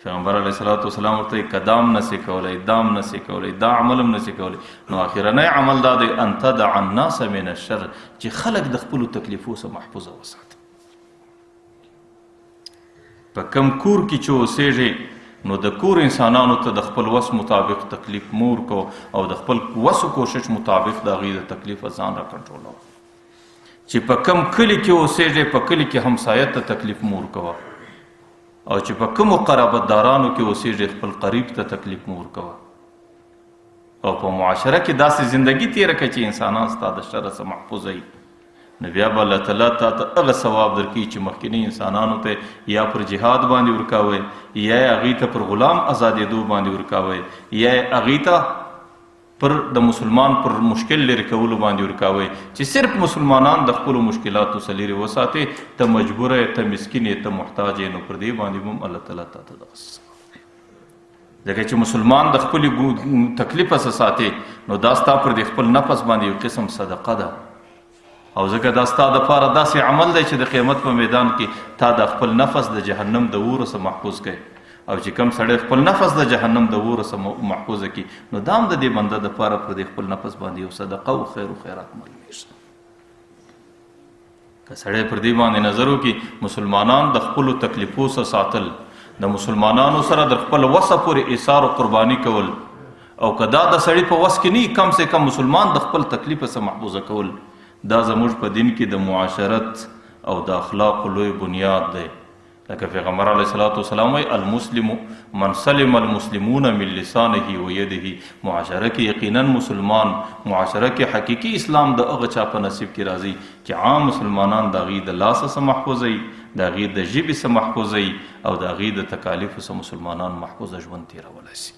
پیغمبر علیه الصلاۃ والسلام ورته که دام نسې کولی، دام نسې کولی، دا عمل هم نسې کولی، نو اخرنی عمل دا دی ان تدع الناس من الشر، چې خلک د خپلو تکلیفو څخه محفوظه وساتي. په کم کور کې چې اوسېږې نو د کور انسانانو ته د خپل وس مطابق تکلیف مور کو، او د خپل وس و کوشش مطابق د هغې د تکلیف ځان را کنټرولوه. چې په کم کلي کې اوسېږې په کلي کې همسایت ته تکلیف مور کوه، او چې په کومو قرابتدارانو کې اوسېږې خپل قریب ته تکلیف مور کوه، او په معاشره کې داسې زندگی تیره کړه چې انسانان ستا د شر څخه محفوظ وي، نو بیا به الله تعالی تا ته هغه ثواب درکوي چې مخکیني انسانانو ته یا پر جهاد باندې ورکوئ، یا یې هغې ته پر غلام آزادېدو باندې ورکوئ، یا یې هغې ته پر د مسلمان پر مشکل لرې کولو باندې ورکوئ، چې صرف مسلمانان د خپلو مشکلاتو څخه لرې وساتې، ته مجبوره یې، ته مسکین یې، ته محتاج یې، نو پر دې باندې هم الله تعالی تا ته دغه ځکه چې مسلمان د خپلې تکلیف څخه ساتې، نو دا ستا پر دې خپل نفس باندې یو قسم صدقه ده، او ځکه دا ستا دپاره داسې عمل دی چې د قیامت په میدان کې تا د خپل نفس د جهنم د اور څخه محفوظ کړي، او چې کم سړی خپل نفس د جهنم د اور څخه محفوظه کړي، نو دا هم د دې بنده دپاره پر دې خپل نفس باندې یو صدقه او خیر و خیرات معلومېږي. که سړی پر دې باندې نظر وکړي، مسلمانان د خپلو تکلیفو څخه ساتل، د مسلمانانو سره د خپل وسه پورې ایثار و قرباني کول، او که دا د سړي په وس کې نه کم سے کم مسلمان د خپل تکلیف څخه محفوظه کول دا زموږ په دین کې د معاشرت او د اخلاق لوی بنیاد دی. لکه پیغمبر علیه الصلاة والسلام وایي المسلم من سلم المسلمون من لسانه و یده. معاشره کې یقینا مسلمان، معاشره کې حقیقي اسلام د هغه چا په نصیب کې راځي چې عام مسلمانان د هغې د لاسه څخه محفوظ وي، د هغې د ژبې څخه محفوظ وي او د هغې د تکالیفو څخه مسلمانان محفوظه ژوند تېرولی شي.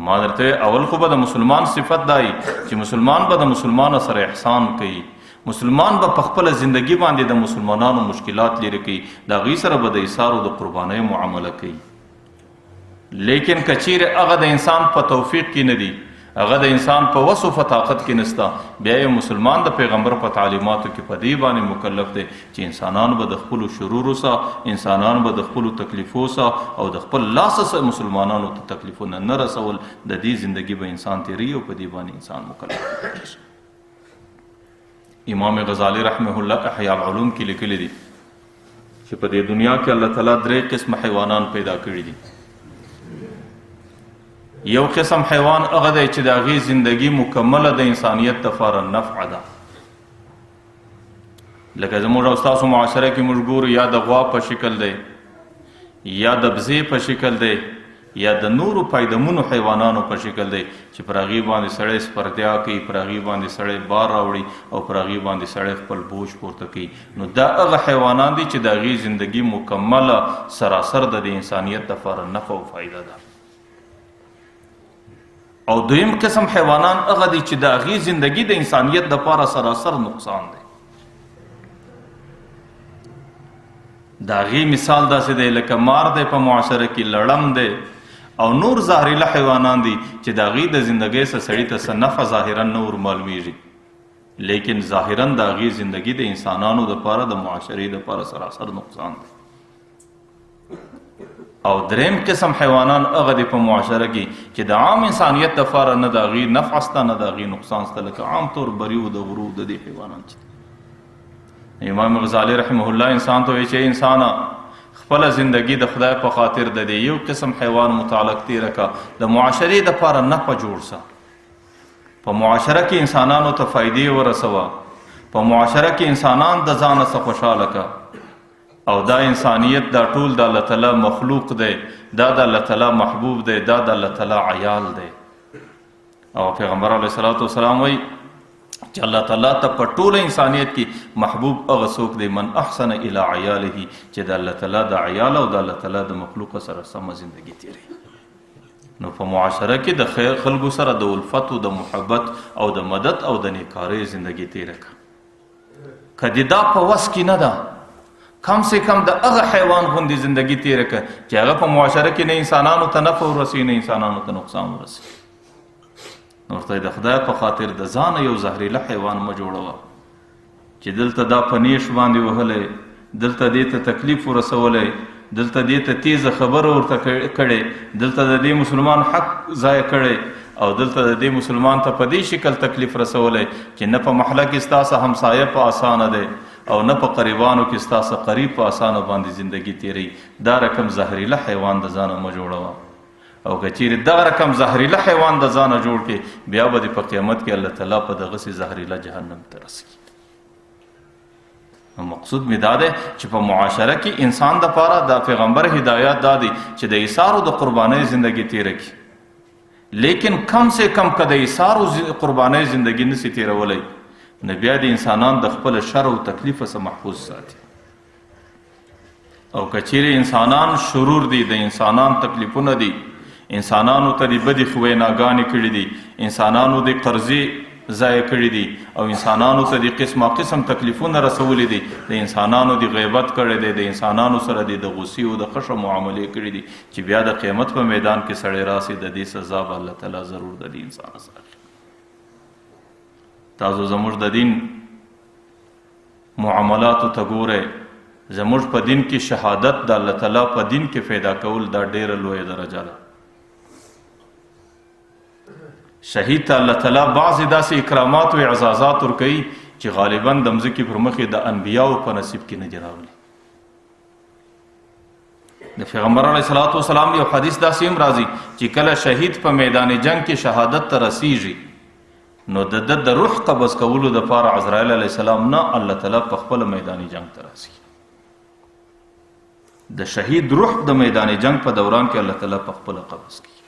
ما درته اول خو به د مسلمان صفت دی چې مسلمان به د مسلمان سره احسان کوي، مسلمان به په خپله زندگی باندې د مسلمانانو مشکلات لرې کوي، د هغوی سره به د ایثار او د قربانۍ معامله کوي. لیکن که چیرې هغه د انسان په توفیق کې نه دی، هغه د انسان په وس او طاقت کې نسته، بیا یو مسلمان د پیغمبر په تعلیماتو کې په دې باندې مکلف دی چې انسانان به د خپلو شرورو سره، انسانان به د خپلو تکلیفو سره او د خپل لاسه سره مسلمانانو ته تکلیفونه نه رسول، د دې زندگی به انسان تیری او په دې باندې انسان مکلف دی. امام غزالی رحمه الله احیاء العلوم کې لیکلی دي چې په دې دنیا کې الله تعالی 3 قسم حیوانان پیدا کړي دي. یو قسم حیوان هغه دی چې د هغې زندگی مکمله د انسانیت دپاره نفع ده، لکه زموږ او ستاسو معاشره کې موږ ګورو یا د غوا په شکل دی، یا د بزې په شکل دی، یا د نورو پایدمونو حیوانانو په شکل دی چې پر هغې باندې سړی سپرتیا کوي، پر هغې باندې سړی بار راوړي او پر هغې باندې سړی خپل بوج پورته کوي. نو دا هغه حیوانان دي چې د هغې زندگی مکمله سراسر د انسانیت دپاره نفع او فایده ده. او دویم قسم حیوانان هغه دي چې د هغې زندگی د انسانیت دپاره سراسر نقصان دی. د هغې مثال داسې دی لکه مار دی په معاشره کې، لړم دی او نور ظاهریله حیوانان دي چې د هغې د زندګۍ څخه سړي ته څه نفع ظاهرا نه ور معلومیږي، لیکن ظاهرا د هغې زندګي د انسانانو دپاره د معاشرې دپاره سراسر نقصان دی. او دریم قسم حیوانان هغه دي په معاشره کې چې د عام انسانیت دپاره نه د هغې نفع شته نه د هغې نقصان شته، لکه عام طور بریو د غرو د دې حیوانان چې امام غزالی رحمه الله انسان ته وایي چې انسانه خپله زندگی د خدای په خاطر د دې یو قسم حیوان متعلق تیره کا، د معاشرې دپاره نفع جوړ سه، په معاشره کې انسانانو ته فایدې ورسوه، په معاشره کې انسانان د ځانه څخه خوشحاله که، او دا انسانیت دا ټول د الله تعالی مخلوق دی، دا د الله تعالی محبوب دی، دا د الله تعالی عیال دی. او پیغمبر علیه الصلاة والسلام وایي چې الله تعالی ته په ټوله انسانیت کې محبوب هغه څوک دی من احسن الی عیاله چې د الله تعالی د عیال او د الله تعالی د مخلوق سره سمه زندگی تیروي. نو په معاشره کې د خیر خلکو سره د الفت او د محبت او د مدد او د نیکارۍ زندگی تیره کړه. که د دا په وس کې نه ده، کم سے کم د هغه حیوان غوندې زندگی تیره کړه چې هغه په معاشره کې نه انسانانو ته نفع ورسوي نه انسانانو ته نقصان ورسوي. نو ورته د خدای په خاطر د ځانه یو زهریله حیوان مه جوړوه چې دلته دا په نیش باندې وهلی، دلته دې ته تکلیف ورسولی، دلته دې ته تیزه خبره ورته کړې، دلته د دې مسلمان حق ضایع کړی او دلته د دې مسلمان ته په دې شکل تکلیف رسولی چې نه په محله کې ستاسو همسایه په اسانه دی او نه په قریبانو کې ستاسو قریب په اسانه باندې زندگی تیری. دا رقم زهریله حیوان د ځانه مه جوړوه. او که چیرې دغه رقم زهریله حیوان د ځانه جوړ کړي بیا به په قیامت کې الله تعالی په دغسې زهریله جهنم ته رسوي. مقصود می دا دی چې په معاشره کې انسان دپاره د پیغمبر هدایت دا دی چې د ایثار او د قربانۍ زندگی تیره کړي، لیکن کم سے کم که د ایثار او قربانۍ زندگی نسی تیرولی نو بیا د انسانان د خپل شر او تکلیف څخه محفوظ ساتي. او که چیرې انسانان شرور دي، د انسانان تکلیفونه دي، انسانانو ته د بدې ویناګانې کړي دي، انسانانو د قرضې ضایع کړي دي او انسانانو ته د قسمه قسم تکلیفونه رسولي دي، د انسانانو د غیبت کړی دی، د انسانانو سره د غصې او د خشم معاملې کړي دي چې بیا د قیامت په میدان کې سړی راسي د دې سزا به الله تعالی ضرور د دې انسان سره. تاسو زموږ د دین معاملاتو ته ګورئ، زموږ په دین کې شهادت د الله تعالی په دین کې پیدا کول دا ډیره لویه درجه ده. شهید ته الله تعالی بعضې داسې اکرامات او اعزازات ورکوي چې غالبا د مځکې پر مخې د انبیاو په نصیب کې نه دي راغلي. د پیغمبر علیه الصلاة والسلام یو حدیث داسې هم راځي چې کله شهید په میدان جنگ کې شهادت ته رسیږي نو د روح قبض کولو دپاره عزرائیل علیه السلام نه الله تعالی په خپل میدان جنگ ته راسي. د شهید روح د میدان جنگ په دوران کې الله تعالی په خپل قبض کوي.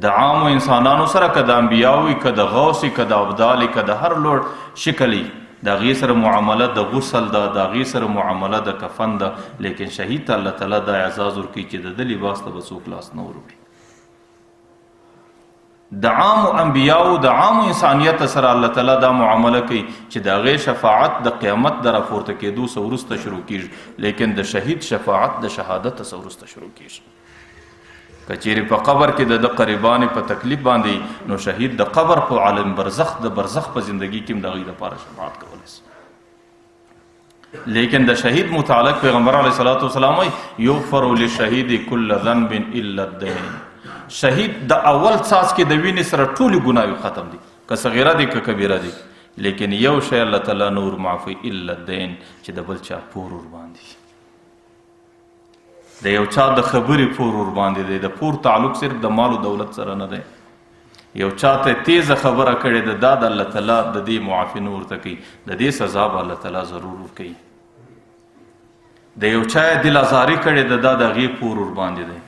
د عامو انسانانو سره که د انبیاوي که د غوثي که د ابدالي که د هر لوړ شکلي د هغې سره معامله د غسل ده، د هغې سره معامله د کفن ده، لیکن شهید ته الله تعالی دا اعزاز ورکوي چې د ده لباس ته به څوک لاس نه وروړي. د عامو انبیاو د عامو انسانیت سره الله تعالی دا معامله کوي چې د هغې شفاعت د قیامت د راپورته کېدو څه وروسته شروع کېږي، لیکن د شهید شفاعت د شهادت څه وروسته شروع کېږي. که چیرې په قبر کې د قریبانې په تکلیف باندې نو شهید د قبر په عالم برزخ د برزخ په زندگی کې هم د هغوی دپاره شفاعت کولی شي. لیکن د شهید متعلق پیغمبر علیه الصلاة والسلام وایي یغفر للشهید کل ذنب الا الدین. شهید د اول څاڅ کې د وینې سره ټولې ګناوې ختم دي، که صغیره دي که کبیره دي، لیکن یو شی الله تعالی نور معافی الا الدین چې د بل چا پور ورباندې د یو چا د خبرې پور ورباندې دی. د پور تعلق صرف د مال و دولت سره نه دی. یو چا ته تیزه خبره کړې ده دا د الله تعالی د دې معافي نه ورته کوي، د دې سزا به الله تعالی ضرور ورکوي. د یو چا یې دل ازاري کړې ده دا د هغې پور ورباندې دی.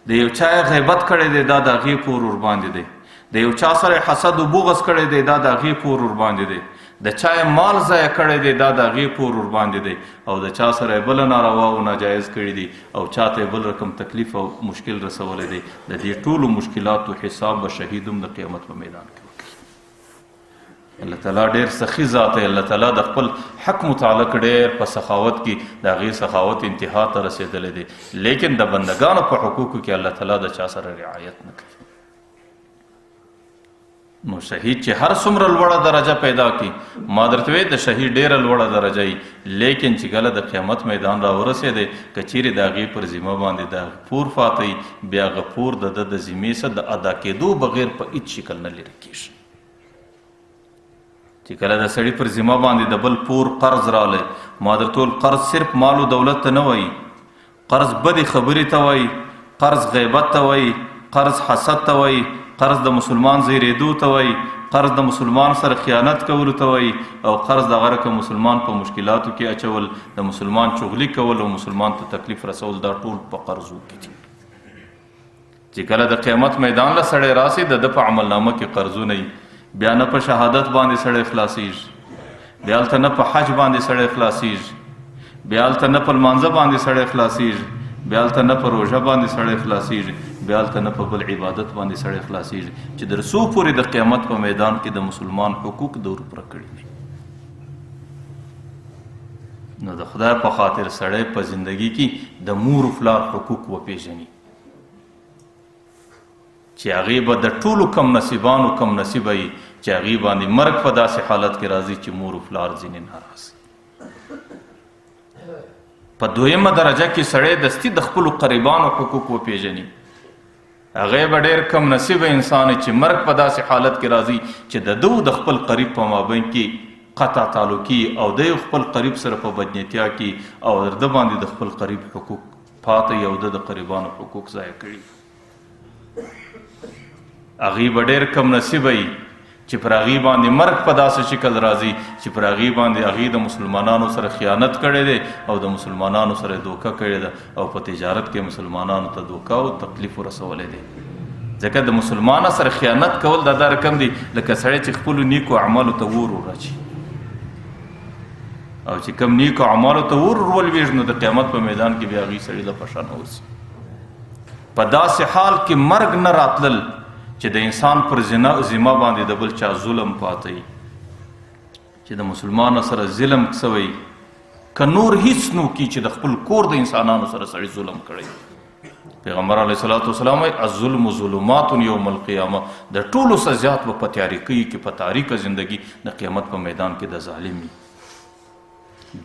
د یو چا یې غیبت کړی دی دا د هغې پور ورباندې دی. د یو چا سره حسد و بغض کړی دی دا د هغې پور ورباندې دی. د چا مال ضایع کړی دی دا د هغې پور ورباندې دی. او د چا سره یې بله ناروا او ناجایز کړي دي او چا ته یې بل رقم تکلیف او مشکل رسولی دی، د دې ټولو مشکلاتو حساب به شهید هم د قیامت په میدان کې وکړي. الله تعالی ډېر سخي ذات دی. الله تعالی د خپل حق متعلق ډېر په سخاوت کې د هغې سخاوت انتها ته رسېدلی دی، لیکن د بندګانو په حقوقو کې الله تعالی د چا سره رعایت نه کوي. نو شهید چې هر څومره لوړه درجه پیدا کړي، ما درته وایي د شهید ډېره لوړه درجه وي، لیکن چې کله د قیامت میدان راورسېدی که چیرې د هغې پر ذمه باندې د پور فاته وي، بیا هغه پور د ده د ذمې څخه د ادا کېدو بغیر په هېڅ شکل نه لرې کېږي. چې کله د سړي پر ذمه باندې د بل پور قرض رالی، ما درته ویل قرض صرف مال و دولت ته نه وایي، قرض بدې خبرې ته وایي، قرض غیبت ته وایي، قرض حسد ته وایي، قرض د مسلمان زیریدو ته وایي، قرض د مسلمان سره خیانت کولو ته وایي، او قرض دغه رقم مسلمان په مشکلاتو کې اچول، د مسلمان چغلي کول او مسلمان ته تکلیف رسول، دا ټول په قرضو کې دي. چې کله د قیامت میدان له سړی راسي د ده په عملنامه کې قرضونه وي، بیا نه په شهادت باندې سړی خلاصیږي، بیا هلته نه په حج باندې سړی خلاصیږي، بیا هلته نه په لمانځه باندې سړی خلاصیږي، بیا هلته نه په روژه باندې سړی خلاصیږي، بیا هلته نه په بل عبادت باندې سړی خلاصیږي، چې در څو پورې د قیامت په میدان کې د مسلمان حقوق د ورپوره کړي وي. نو د خدای په خاطر سړی په زندگی کې د مور و پلار حقوق وپېژني، چې هغې به د ټولو کم نصیبانو کم نصیبه وي، چې هغې باندې مرګ په داسې حالت کې راځي چې مور و پلار ځینې ناراض. په دویمه درجه کې سړی دستي د خپلو قریبانو حقوق وپېژني، هغې به ډېر کم نصیبه انسان چې مرګ په داسې حالت کې راځي چې د ده د خپل قریب په مابین کې قطع تعلقي او د یو خپل قریب سره په بدنیتیا کې او د ده باندې د خپل قریب حقوق پاته او د قریبانو حقوق ضایع کړي. هغې به ډېر کم نصیبه وي چې پر هغې باندې مرګ په داسې شکل راځي چې پر هغې باندې هغې د مسلمانانو سره خیانت کړی دی او د مسلمانانو سره دوکه کړې ده او په تجارت کې مسلمانانو ته دوکه او تکلیف ورسولی دی. ځکه د مسلمانه سره خیانت کول دا رقم دی لکه سړی چې خپلو نیکو اعمالو ته اور وراچي، او چې کوم نیکو اعمالو ته اور ولویږي نو د قیامت په میدان کې بیا هغې سړي له پښه نه ورځي. په داسې حال کې مرګ نه راتلل چې د انسان پر ذمه باندې د بل چا ظلم پاته وي، چې د مسلمان سره ظلم سوی که نور هیڅ نو کی چې د خپل کور د انسانانو سره سړي ظلم کړی. پیغمبر علیه الصلاة والسلام وایي الظلم ظلمات یوم القیامه، د ټولو څه زیات به په تیاریکۍ کې په تاریکه زندگی د قیامت په میدان کې د ظالم وي.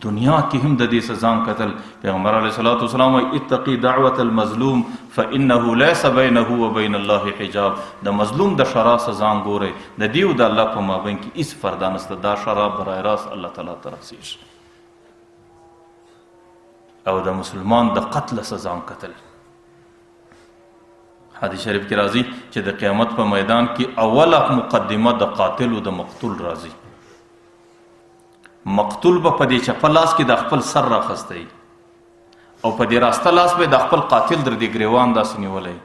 دنیا کې هم د دې څه ځان کتل. پیغمبر علیه الصلاة والسلام وایي اتقي دعوة المظلوم فانه ليس بينه وبين الله حجاب، د مظلوم د شرا څه ځان ګورئ، د دې او د الله په مابین کې هېڅ پرده نشته، دا شرا برای راست الله تعالی ته رسېږي. او د مسلمان د قتل سزا هم کتل. حدیث شریف کې راځي چې د قیامت په میدان کې اوله مقدمه د قاتل او د مقتول راځي. مقتول به په دې چپه لاس کې د خپل سر راخستی او په دې راسته لاس به د خپل قاتل در دې ګریوان داسې نیولی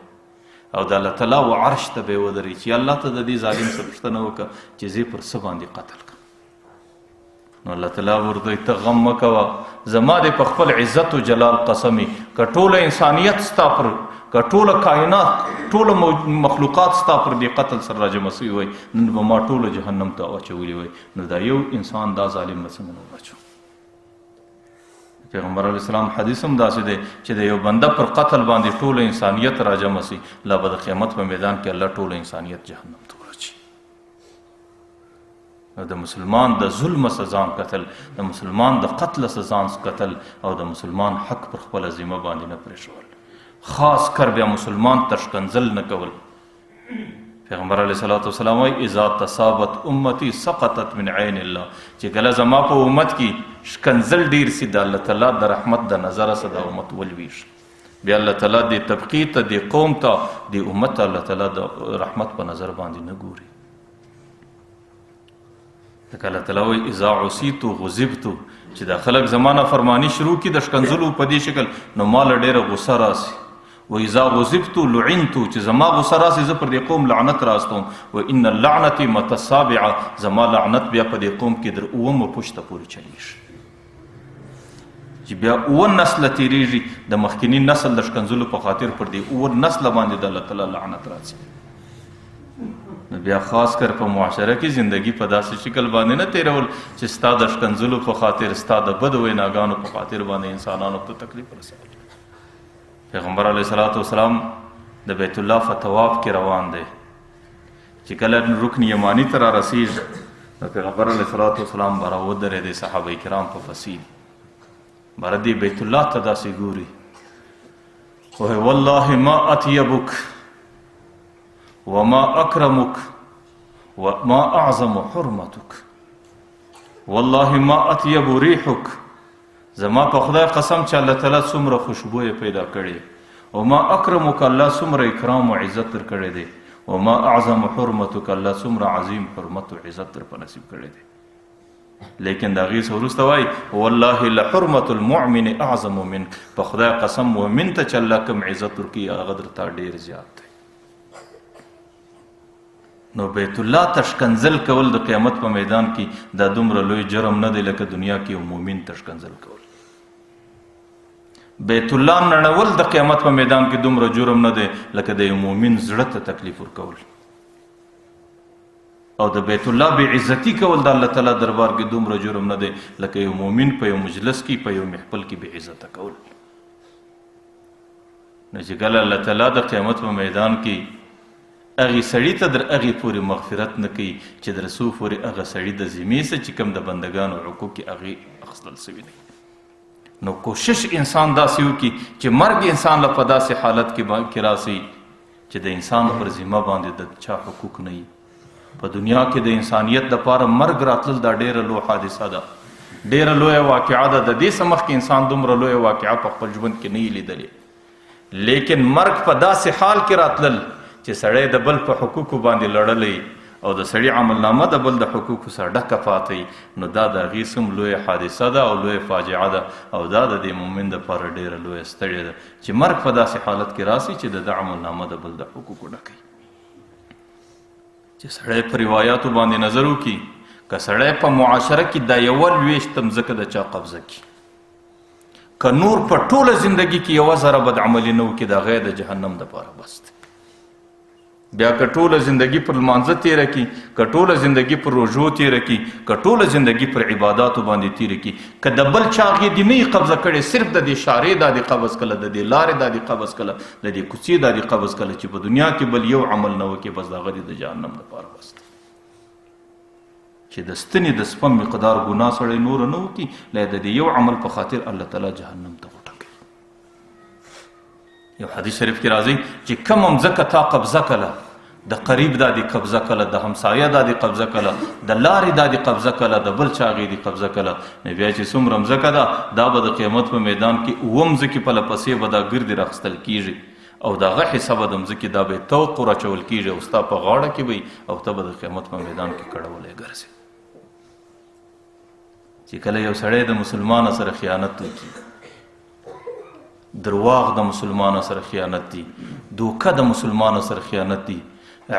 او د الله تعالی و عرش ته به یې ودرېږي چې الله ته د دې ظالم څه پوښتنه وکړه چې زه پر څه باندې قتل کړم. نو الله تعالی ورته وایي ته غم مه کوه، زما دې په خپل عزت و جلال قسمي که ټوله انسانیت ستا پر که ټوله کائنات ټوله مخلوقات ستا پر دې قتل سره راجمع سوي وای نن به ما ټوله جهنم ته واچولي وای، نو دا یو انسان دا ظالم به څنګه نه وبچو. پیغمبر علیه السلام حدیث هم داسې دی چې د یو بنده پر قتل باندې ټوله انسانیت راجمع سي، لا به د قیامت په میدان کې الله ټوله انسانیت جهنم ته واچي. د مسلمان د ظلم سزا قتل، د مسلمان د قتل سزا قتل او د مسلمان حق پر خپل ذمه باندې نه پرېښول، خاص کر بیا مسلمان تشکنزل نه کول. پیغمبر علیه الصلاة والسلام وایي اذا تصابت امتی سقطت من عین الله، چې کله زما په امت کې شکنزل ډیر سي د الله تعالی د رحمت د نظره سره د امت ولویږي، بیا الله تعالی د طبقې ته د قوم ته د امت الله تعالی د رحمت په نظر باندې نه ګوري. ځکه الله تعالی وایي اذا عصیت غضبت، چې دا خلک زمانه فرمانی شروع کی د شکنزلو په دې شکل نو مال ډیره غصه راسي. و اذا غضبت لعنت، چې زما غصه راسي زه پر دې قوم لعنت راستوم. و ان اللعنة متى السابعة، زما لعنت بیا په دې قوم کې در اومه پشته پورې چلیږي، چې بیا اوه نسله تیریږي د مخکینی نسل د شکنزلو په خاطر پر دې اوه نسله باندې د الله تعالی لعنت راځي. نو بیا خاص کر په معاشره کې زندگی په داسې شکل باندې نه تیرول چې ستا د شکنزلو په خاطر ستا د بد ویناګانو په خاطر باندې انسانانو ته تکلیف رسول. پیغمبر علیه الصلاة والسلام د بیت الله په طواف کې روان دی، چې کله رکن یمانی ته را رسیږي نو پیغمبر علیه الصلاة والسلام به راودرېدی، صحابه کرام په فصیل بره دی بیت الله ته داسې ګوري، وایي والله ما اطیبک وما اکرمک وما اعظم حرمتک، والله ما اطیب ریحک، زما په خدای قسم چې الله تعالی څومره خوشبو پیدا کړي، وما اکرمک الله څومره اکرام او عزت در کړی دی، وما اعظم حرمتک الله څومره عظیم حرمت او عزت در په نصیب کړی دی. لیکن دا غي وروسته وایي والله لحرمت المؤمن اعظم منک، په خدای قسم مؤمن ته چې الله کوم عزت ورکړي هغه درته ډېر زیات دی. نو بیت الله تشکنزل کول د قیامت په میدان کې دا دومره لوی جرم نه دی لکه دنیا کې یو مؤمن تشکنزل کول. بیت الله نړول د قیامت په میدان کې دومره جرم نه دی لکه د یو مؤمن زړه ته تکلیف ورکول، او د بیت الله بې عزتی کول د الله تعالی دربار کې دومره جرم نه دی لکه یو مؤمن په یو مجلس کې په یو محفل کې بې عزته کول. نو چې کله الله تعالی د قیامت په میدان کې هغې سړي ته در هغې پورې مغفرت نه کوي چې در څو پورې هغه سړي د ذمې څه چې کوم د بندګانو حقوق یې هغې اخیستل سوي دي. نو کوشش انسان داسې وکړي چې مرګ انسان له په داسې حالت کې راسي چې د انسان پر ذمه باندې د چا حقوق نه وي. په دنیا کې د انسانیت دپاره مرګ راتلل دا ډېره لویه حادثه ده، ډېره لویه واقعه ده. د دې څه مخکې انسان دومره لویه واقعه په خپل ژوند کې نه وي لیدلې، لیکن مرګ په داسې حال کې راتلل چې سړی د بل په حقوقو باندې لړلی او د سړي عملنامه د بل د حقوقو سره ډکه پاتې، نو دا د هغې څوم لویه حادثه ده او لویه فاجعه ده، او دا د دې مؤمن دپاره ډېره لویه ستړې ده چې مرګ په داسې حالت کې راسي چې د ده عملنامه د بل د حقوقو ډکوي. چې سړی په روایاتو باندې نظر وکړي، که سړی په معاشره کې دا یوه لویشته مځکه د چا قبضه کړي، که نور په ټوله زندګي کې یوه ذره بد عملي نه وکړي، د هغه د جهنم دپاره بس دی. بیا که ټوله زندگی پر لمانځه تیره کړي، که ټوله زندگی پر روژو تیره کړي، که ټوله زندگی پر عباداتو باندې تیره کړي، که د بل چا هغې دې نه قبضه کړې، صرف د دې شارې دا دې قبض کړه، د دې لارې دا دې قبض کړه، د دې کوڅې دا دې قبض کړه، چې په دنیا کې بل یو عمل نه وکړي، بس د هغه دې د جهنم دپاره بس دی. چې د ستنې د سپم مقدار ګناه سړی نوره نه وکړي، لا د دې یو عمل په خاطر الله تعالی جهنم ته وټاکي. یو حدیث شریف کې راځي چې کومه مځکه تا قبضه کړه، د قریب دا دی قبضه کله، د همسایه دا دی قبضه کله، د لارې دا دی قبضه کله، د بل چا هغې دی قبضه کله. نو بیا چې څومره مځکه ده دا به د قیامت په میدان کې اووه مځکې پله پسې به دا ګردې راخیستل کېږي او د هغه حصه به د مځکې دا به یې توق راچول کېږي او ستا په غاړه کې به او ته به د قیامت په میدان کې کړولی ګرځې. چې کله یو سړی د مسلمانه سره خیانت وکړي، درواغ د مسلمانه سره خیانت دی، دوکه د مسلمانه سره خیانت دی،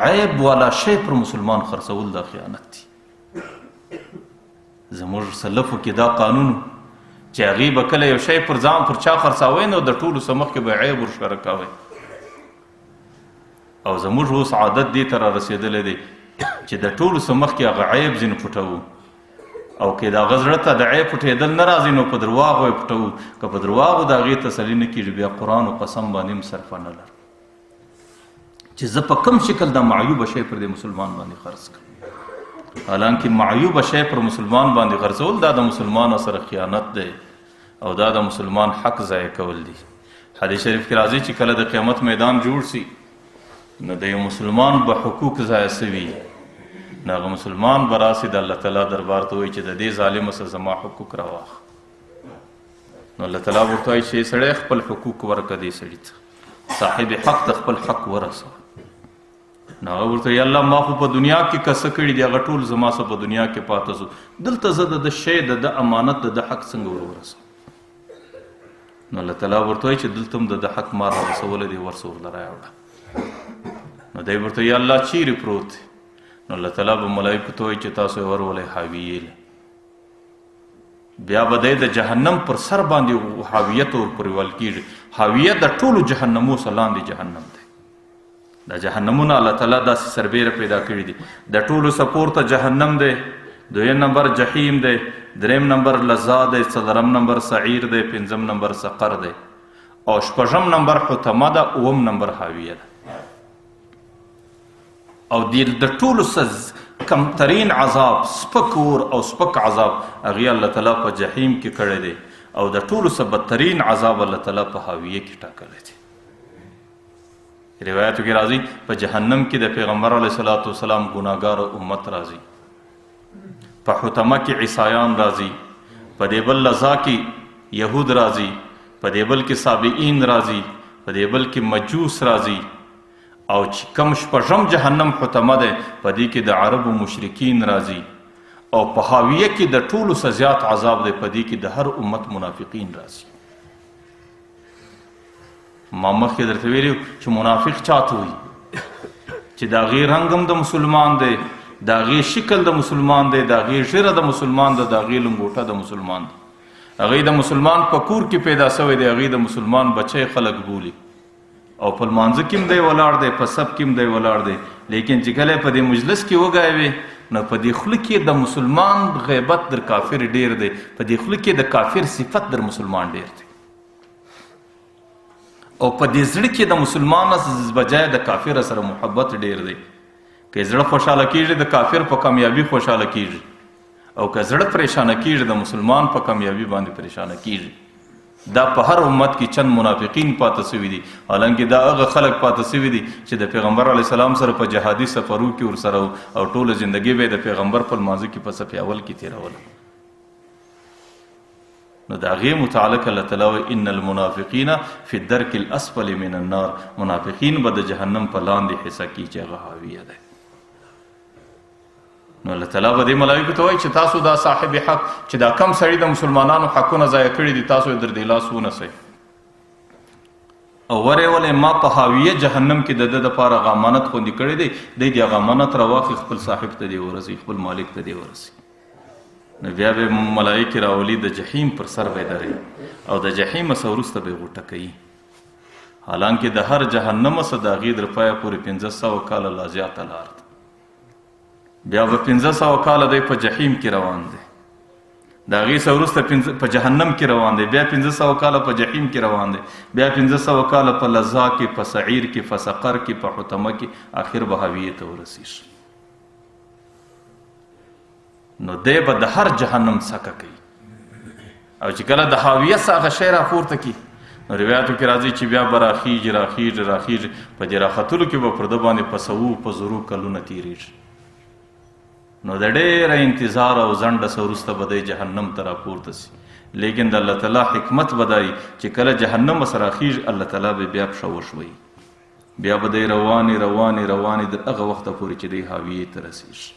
عیب والا شی پر مسلمان خرڅول دا خیانت دی. زموږ سلفو کې دا قانون چې هغې به کله یو شی پر ځان پر چا خرڅاوی نو د ټولو څه مخکې به عیب ورښکاره کوی. او زموږ اوس عادت دې ته را رسېدلی دی چې د ټولو څه مخکې هغه عیب ځینې پټوو او که د هغه زړه ته د عیب پټېدل نه راځي نو په درواغو یې پټوو. که په درواغو د هغې تسلي نه کېږي بیا قرآن و قسم باندې هم صرفه نه لرم چې زه په کوم شکل دا معیوبه شی پر دې مسلمان باندې خرڅ کړم. حالانکه معیوبه شی پر مسلمان باندې خرڅول دا د مسلمان سره خیانت دی او دا د مسلمان حق ضایع کول دی. حدیث شریف کې راځي چې کله د قیامت میدان جوړ سي نو د یو مسلمان به حقوق ضایع سوي نو هغه مسلمان به راسي د الله تعالی دربار ته وایي چې د دې ظالم څخه زما حقوق راواخله. نو الله تعالی ورته وایي چې سړی خپل حقوق ورکړه دې سړي ته، صاحب حق ته خپل حق ورسوه. نو هغه ورته وایي الله ما خو په دنیا کې کسه کړي دي هغه ټول زما څه په دنیا کې پاته سو، دلته زه د شی د امانت د حق څنګه ورسوم. نو الله تعالی ورته وایي چې دلته هم د حق ما رارسولی دی ورسه ورله راوړه. نو دی ورته وایي الله چیرې پروت دی؟ نو الله تعالی به ملایکو ته وایي چې تاسو یې ورولئ حاویې له. بیا به دی د جهنم پر سر باندې حاویه ته ورپورېول کېږي. حاویه د ټولو جهنمو څخه لاندې جهنم دی. دا جهنمونه الله تعالی داسې سربیره پیدا کړي دي. د ټولو څه پورته جهنم دی، دویم نمبر جحیم دی، دریم نمبر لظا دی، څلورم نمبر سعیر دی، پنځم نمبر سقر دی او شپږم نمبر حطمه ده، اووم نمبر حاویه ده. او د ټولو څه کمترین عذاب سپک اور او سپک عذاب هغې الله تعالی په جحیم کې کړی دی او د ټولو څه بدترین عذاب الله تعالی په حاویه کې ټاکلی دی. روایتو کې راځي په جهنم کې د پیغمبر علیه صلات وسلام ګناهګار امت راځي، په حطمه کې عیسایان راځي، په دې بل لظا کې یهود راځي، په دې بل کې سابعین راځي، په دې بل کې مجوس راځي او چې کم شپږم جهنم حطمه دی په دې کې د عربو مشرکین راځي او په حاویه کې د ټولو څه زیات عذاب دی په دې کې د هر امت منافقین راځي. ما مخکې درته ویلي چې منافق چاته وایي چې د هغې رنګ هم د مسلمان دی، د هغې شکل د مسلمان دی، د هغې ژیره د مسلمان ده، د هغې لنګوټه د مسلمان ده، هغې د مسلمان په کور کې پیدا شوی دی، هغې د مسلمان بچی خلک بولي او په لمانځه کې هم دی ولاړ دی، په سب کې هم دی ولاړ دی، لیکن چې کله په دې مجلس کې وګایوې نو په دې خوله کې د مسلمان غیبت در کافر ډیر دی، په دې خوله کې د کافر صفت در مسلمان ډیر دی او په دې زړه کې د مسلمان بجای د کافر سره محبت ډیر دی. که زړه خوشحاله کېږي د کافر په کامیابي خوشحاله کېږي او که زړه پریشانه کېږي د مسلمان په کامیابي باندې پریشانه کېږي. دا په هر امت کې چند منافقین پاته سوي دي، حالانکه دا هغه خلک پاته سوي دي چې د پیغمبر علیه السلام سره په جهادي سفرو کې ورسره او ټوله زندګي به د پیغمبر په لمانځه کې په صف اول کې تېروله. نو د هغې متعلق الله تعالی وایي ان المنافقین فی الدرک الاسفل من النار، منافقین به د جهنم په لاندې حصه کې چې هغه حاویه دی. نو الله تعالی به دې ملایکو ته وایي چې تاسو دا صاحب حق چې دا کم سړي د مسلمانانو حقونه ضایع کړي دي تاسو یې در دې لاس ونیسئ او ورې ما په حاویه جهنم کې د ده دپاره هغه امانت خوندي کړی دی، دی دې هغه امانت راواخلي خپل صاحب ته دې ورسوي، خپل مالک ته دې ورسوي. نو بیا به ملایکې راولي د جحیم پر سر به یې دروي او د جحیم څخه وروسته به یې غوټه کوي. حالانکه د هر جهنم څخه د هغې در پایه پورې 500 کاله لا زیاته لار ده. بیا به 500 کاله دی په جحیم کې روان دی، د هغې څخه وروسته په جهنم کې روان دی، بیا 500 کاله په جحیم کې روان دی، بیا 500 کاله په لظا کې، په سعیر کې، په سقر کې، په حطمه کې، آخر به حاویې ته ورسیږي. نو دی به د هر جهنم څکه کوي او چې کله د حاویه څخه هغه شی راپورته کړي نو روایتو کې راځي چې بیا به راخیږي په دې راختلو کې به پر ده باندې په 100 په زرو کلونه تېرېږي. نو د ډېره انتظار او ځنډه څه وروسته به دی جهنم ته راپورته سي. لیکن د الله تعالی حکمت به دی چې کله جهنم سره راخیږي الله تعالی به بیا پښه وشوي، بیا به دی روانې د هغه وخته پورې چې دی حاویې ته رسېږي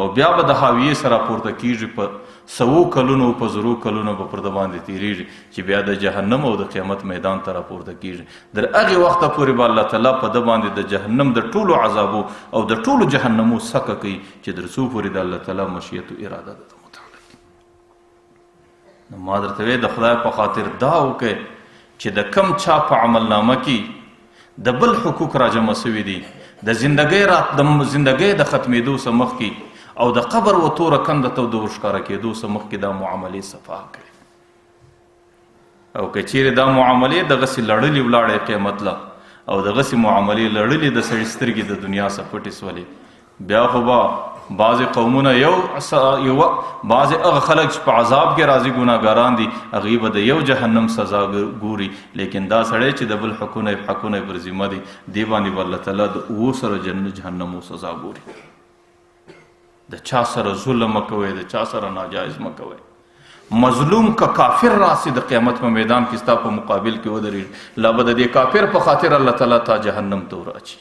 او بیا به د حاویې سره پورته کېږي په 100 کلونو په 0 کلونو به پر ده باندې تېرېږي چې بیا د جهنم او د قیامت میدان ته راپورته کېږي. در هغې وخته پورې به الله تعالی په ده باندې د جهنم د ټولو عذابو او د ټولو جهنمو سکه کوي چې در څو پورې د الله تعالی مشیت و اراده ده متعلق. نو ما درته وی د خدای په خاطر دا وکړئ چې د کم چا په عملنامه کې د بل حقوق راجمع سوي دي، د زندګۍ د ختمېدو څخه مخکې او د قبر و توره کنده ته د ورښکاره کېدو څخه مخکې دا معاملې صفا کړي. او که چیرې دا معاملې دغسې لړلې ولاړې قیامت له او دغسې معاملې لړلې د سړي سترګې د دنیا څخه پټې سولې، بیا خو به بعضې قومونه بعضې هغه خلک چې په عذاب کې راځي ګناهګاران دي هغوی به د یو جهنم سزا ګوري، لیکن دا سړی چې د بل حقونه یې پر ذمه دي دې باندې به الله تعالی د 7 سره جهنمو سزا ګوري. د چا سره ظلم مه کوئ، د چا سره ناجایز مه کوئ. مظلوم که کافر راسي د قیامت په میدان کې ستا په مقابل کې ودرېږي، لا به د دې کافر په خاطر الله تعالی تا جهنم ته وراچي.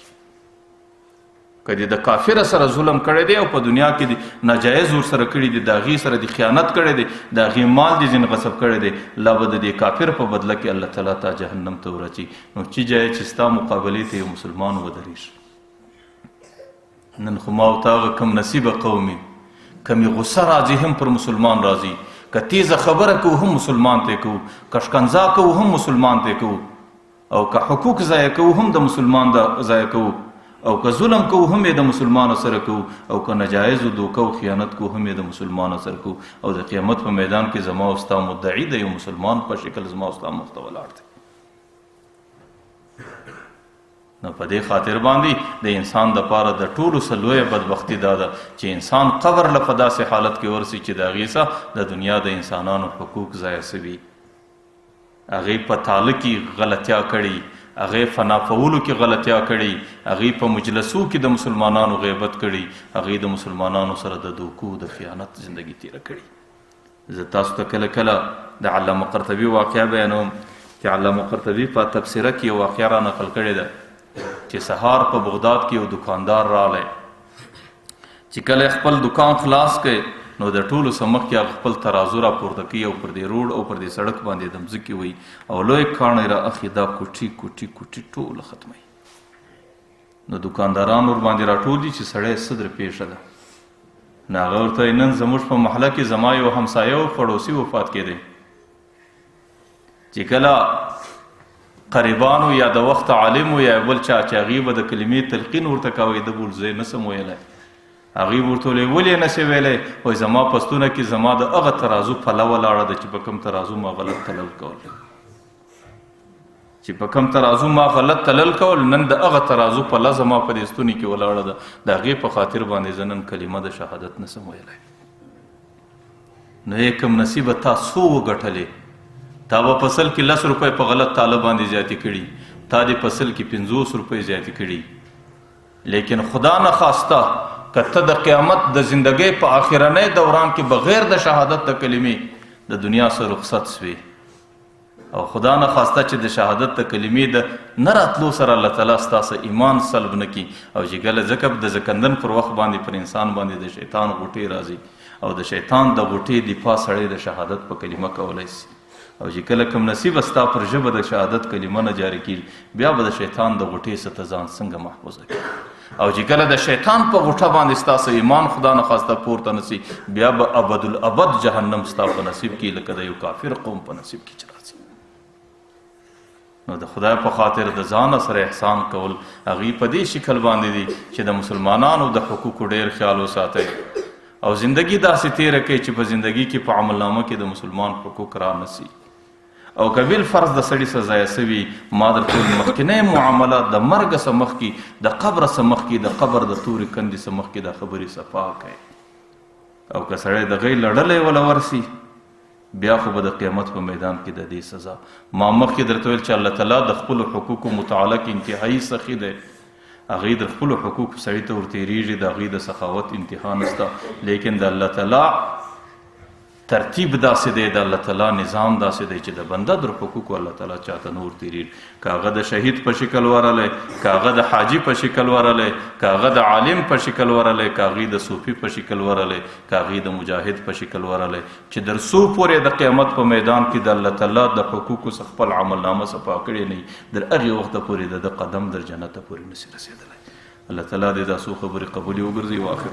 که دې د کافر سره ظلم کړی دی او په دنیا کې دې ناجایز ورسره کړي دي، د هغې سره دې خیانت کړی دی، د هغې مال دې ځینې غصب کړی دی، لا به د دې کافر په بدله کې الله تعالی تا جهنم ته وراچي. نو چې جای چې ستا مقابلې ته یو مسلمان ودرېږي. نن خو ما او تا هغه کم نصیبه قومي کمی غصه راځي هم پر مسلمان راځي، که تیزه خبره کوو هم مسلمان ته کوو، که شکنځا کوو هم مسلمان ته کوو، او که حقوق ضایع کوو هم د مسلمان ضایع کوو، او که ظلم کوو هم یې د مسلمانو سره کوو، او که نجایز دوکه او خیانت کوو هم یې د مسلمانو سره کوو. او د قیامت په میدان کې زما او ستا مدعي د یو مسلمان په شکل زما او ستا مخ ته ولاړ دی. نو په دې خاطر باندې د انسان دپاره د ټولو څه لویه بدبختي دا ده چې انسان قبر له په داسې حالت کې ورسي چې د هغې څخه د دنیا د انسانانو حقوق ضایع سوي، هغې په تاله کې غلطیا کړي، هغې په نافولو کې غلطیا کړي، هغې په مجلسو کې د مسلمانانو غیبت کړي، هغې د مسلمانانو سره د دوکو د خیانت زندگی تیره کړي. زه تاسو ته کله کله د علامه قرطبي واقعه بیانوم چې علامه قرطبي په تبصره کې یو واقعه را نقل کړې ده چې سهار په بغداد کې یو دکاندار راغلی چې کله خپل دکان خلاص کړي نو د ټولو څه مخکې هغه خپل ترازو را پورته کوي او پر دې روډ او پر دې سړک باندې د مځکې وي او لوی کاڼی را اخلي، دا کوټي ټوله ختموي. نو دکانداران ورباندې راټول دي چې سړی څه در پیښه ده. نو هغه ورته وایي نن زموږ په محله کې زما یو همسایه او پړوسي وفات کېدی چې کله قریبانو یا د وخت عالمو یا بل چا چې هغې به د کلمې تلقین ورته کوی د بول زه نسم ویلی، هغې ورته ویلی ولې نسې ویلی؟ وایي زما په ستونه کې زما د هغه ترازو پله ولاړه ده چې په کوم ترازو ما غلط تلل کول، چې په کوم ترازو ما غلط تلل کول نن د هغه ترازو پله زما په دې ستوني کې ولاړه ده، د هغې په خاطر باندې زه نن کلمه د شهادت نسم ویلی. نو یې کم نصیبه تا څو وګټلې؟ تا به فصل کې 10 روپۍ په غلط تاله باندې زیاتې کړي، تا دې فصل کې 50 روپۍ زیاتې کړي. لیکن خدا نه خواسته که ته د قیامت د زندګۍ په آخرنۍ دوران کې بغیر د شهادت د کلمې د دنیا سره رخصت سوې او خدا نه خواسته چې د شهادت د کلمې د نه راتلو سره الله تعالی ستاسو ایمان سلب نه کړي او چې کله ځکه د زکندن پر وخت باندې پر انسان باندې د شیطان غوټې راځي او د شیطان د غوټې دفاع سړی د شهادت په کلمه کولی شي او چې کله کوم نصیب ستا پر ژبه د شهادت کلمه نه جاری کېږي بیا به د شیطان د غوټې څخه ځان څنګه محفوظه کړي او چې کله د شیطان په غوټه باندې ستاسو ایمان خدا نه خواسته پورته نسی بیا به ابدالابد جهنم ستا په نصیب کې لکه د یو کافر قوم په نصیب کې چې راځي. نو د خدای په خاطر د ځان سره احسان کول هغې په دې شکل باندې دي چې د مسلمانانو د حقوقو ډېر خیال وساتئ او زندگی داسې تیره کوي چې په زندگی کې په عملنامه کې د مسلمان حقوق را نسی او که بالفرض د سړي څه ضایع سوي ما درته ویل مخکینی معامله د مرګه څه مخکې د قبره څه مخکې د قبر د تورې کندې څه مخکې دا خبرې صفا کوي او که سړی د غی لړلی وله ورسي بیا خو به د قیامت په میدان کې د دې سزا. ما مخکې درته ویل چې الله تعالی د خپلو حقوقو متعلق انتهایي سخي دی. هغې د خپلو حقوقو سړي ته ورتېرېږي، د هغې د سخاوت انتها نشته. لیکن د الله تعالی ترتیب داسې دی، د الله تعالی نظام داسې دی چې د بنده در حقوقو الله تعالی چاته نه ورتېرېږي. که هغه د شهید په شکل ورلی، که هغه د حاجي په شکل ورلی، که هغه د عالم په شکل ورلی، که هغې د صوفي په شکل ورلی، که هغې د مجاهد په شکل ورلی، چې در څو پورې د قیامت په میدان کې د الله تعالی د حقوقو څخه خپل عملنامه صفا کړې نه وي، در هغې وخته پورې د قدم در جنت پورې نشي رسېدلی. الله تعالی دې دا څو خبرې قبولې وګرځي. واخر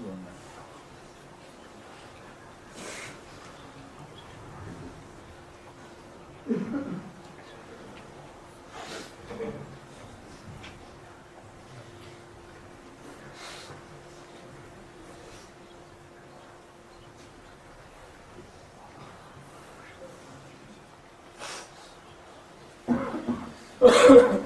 دعوانا Oh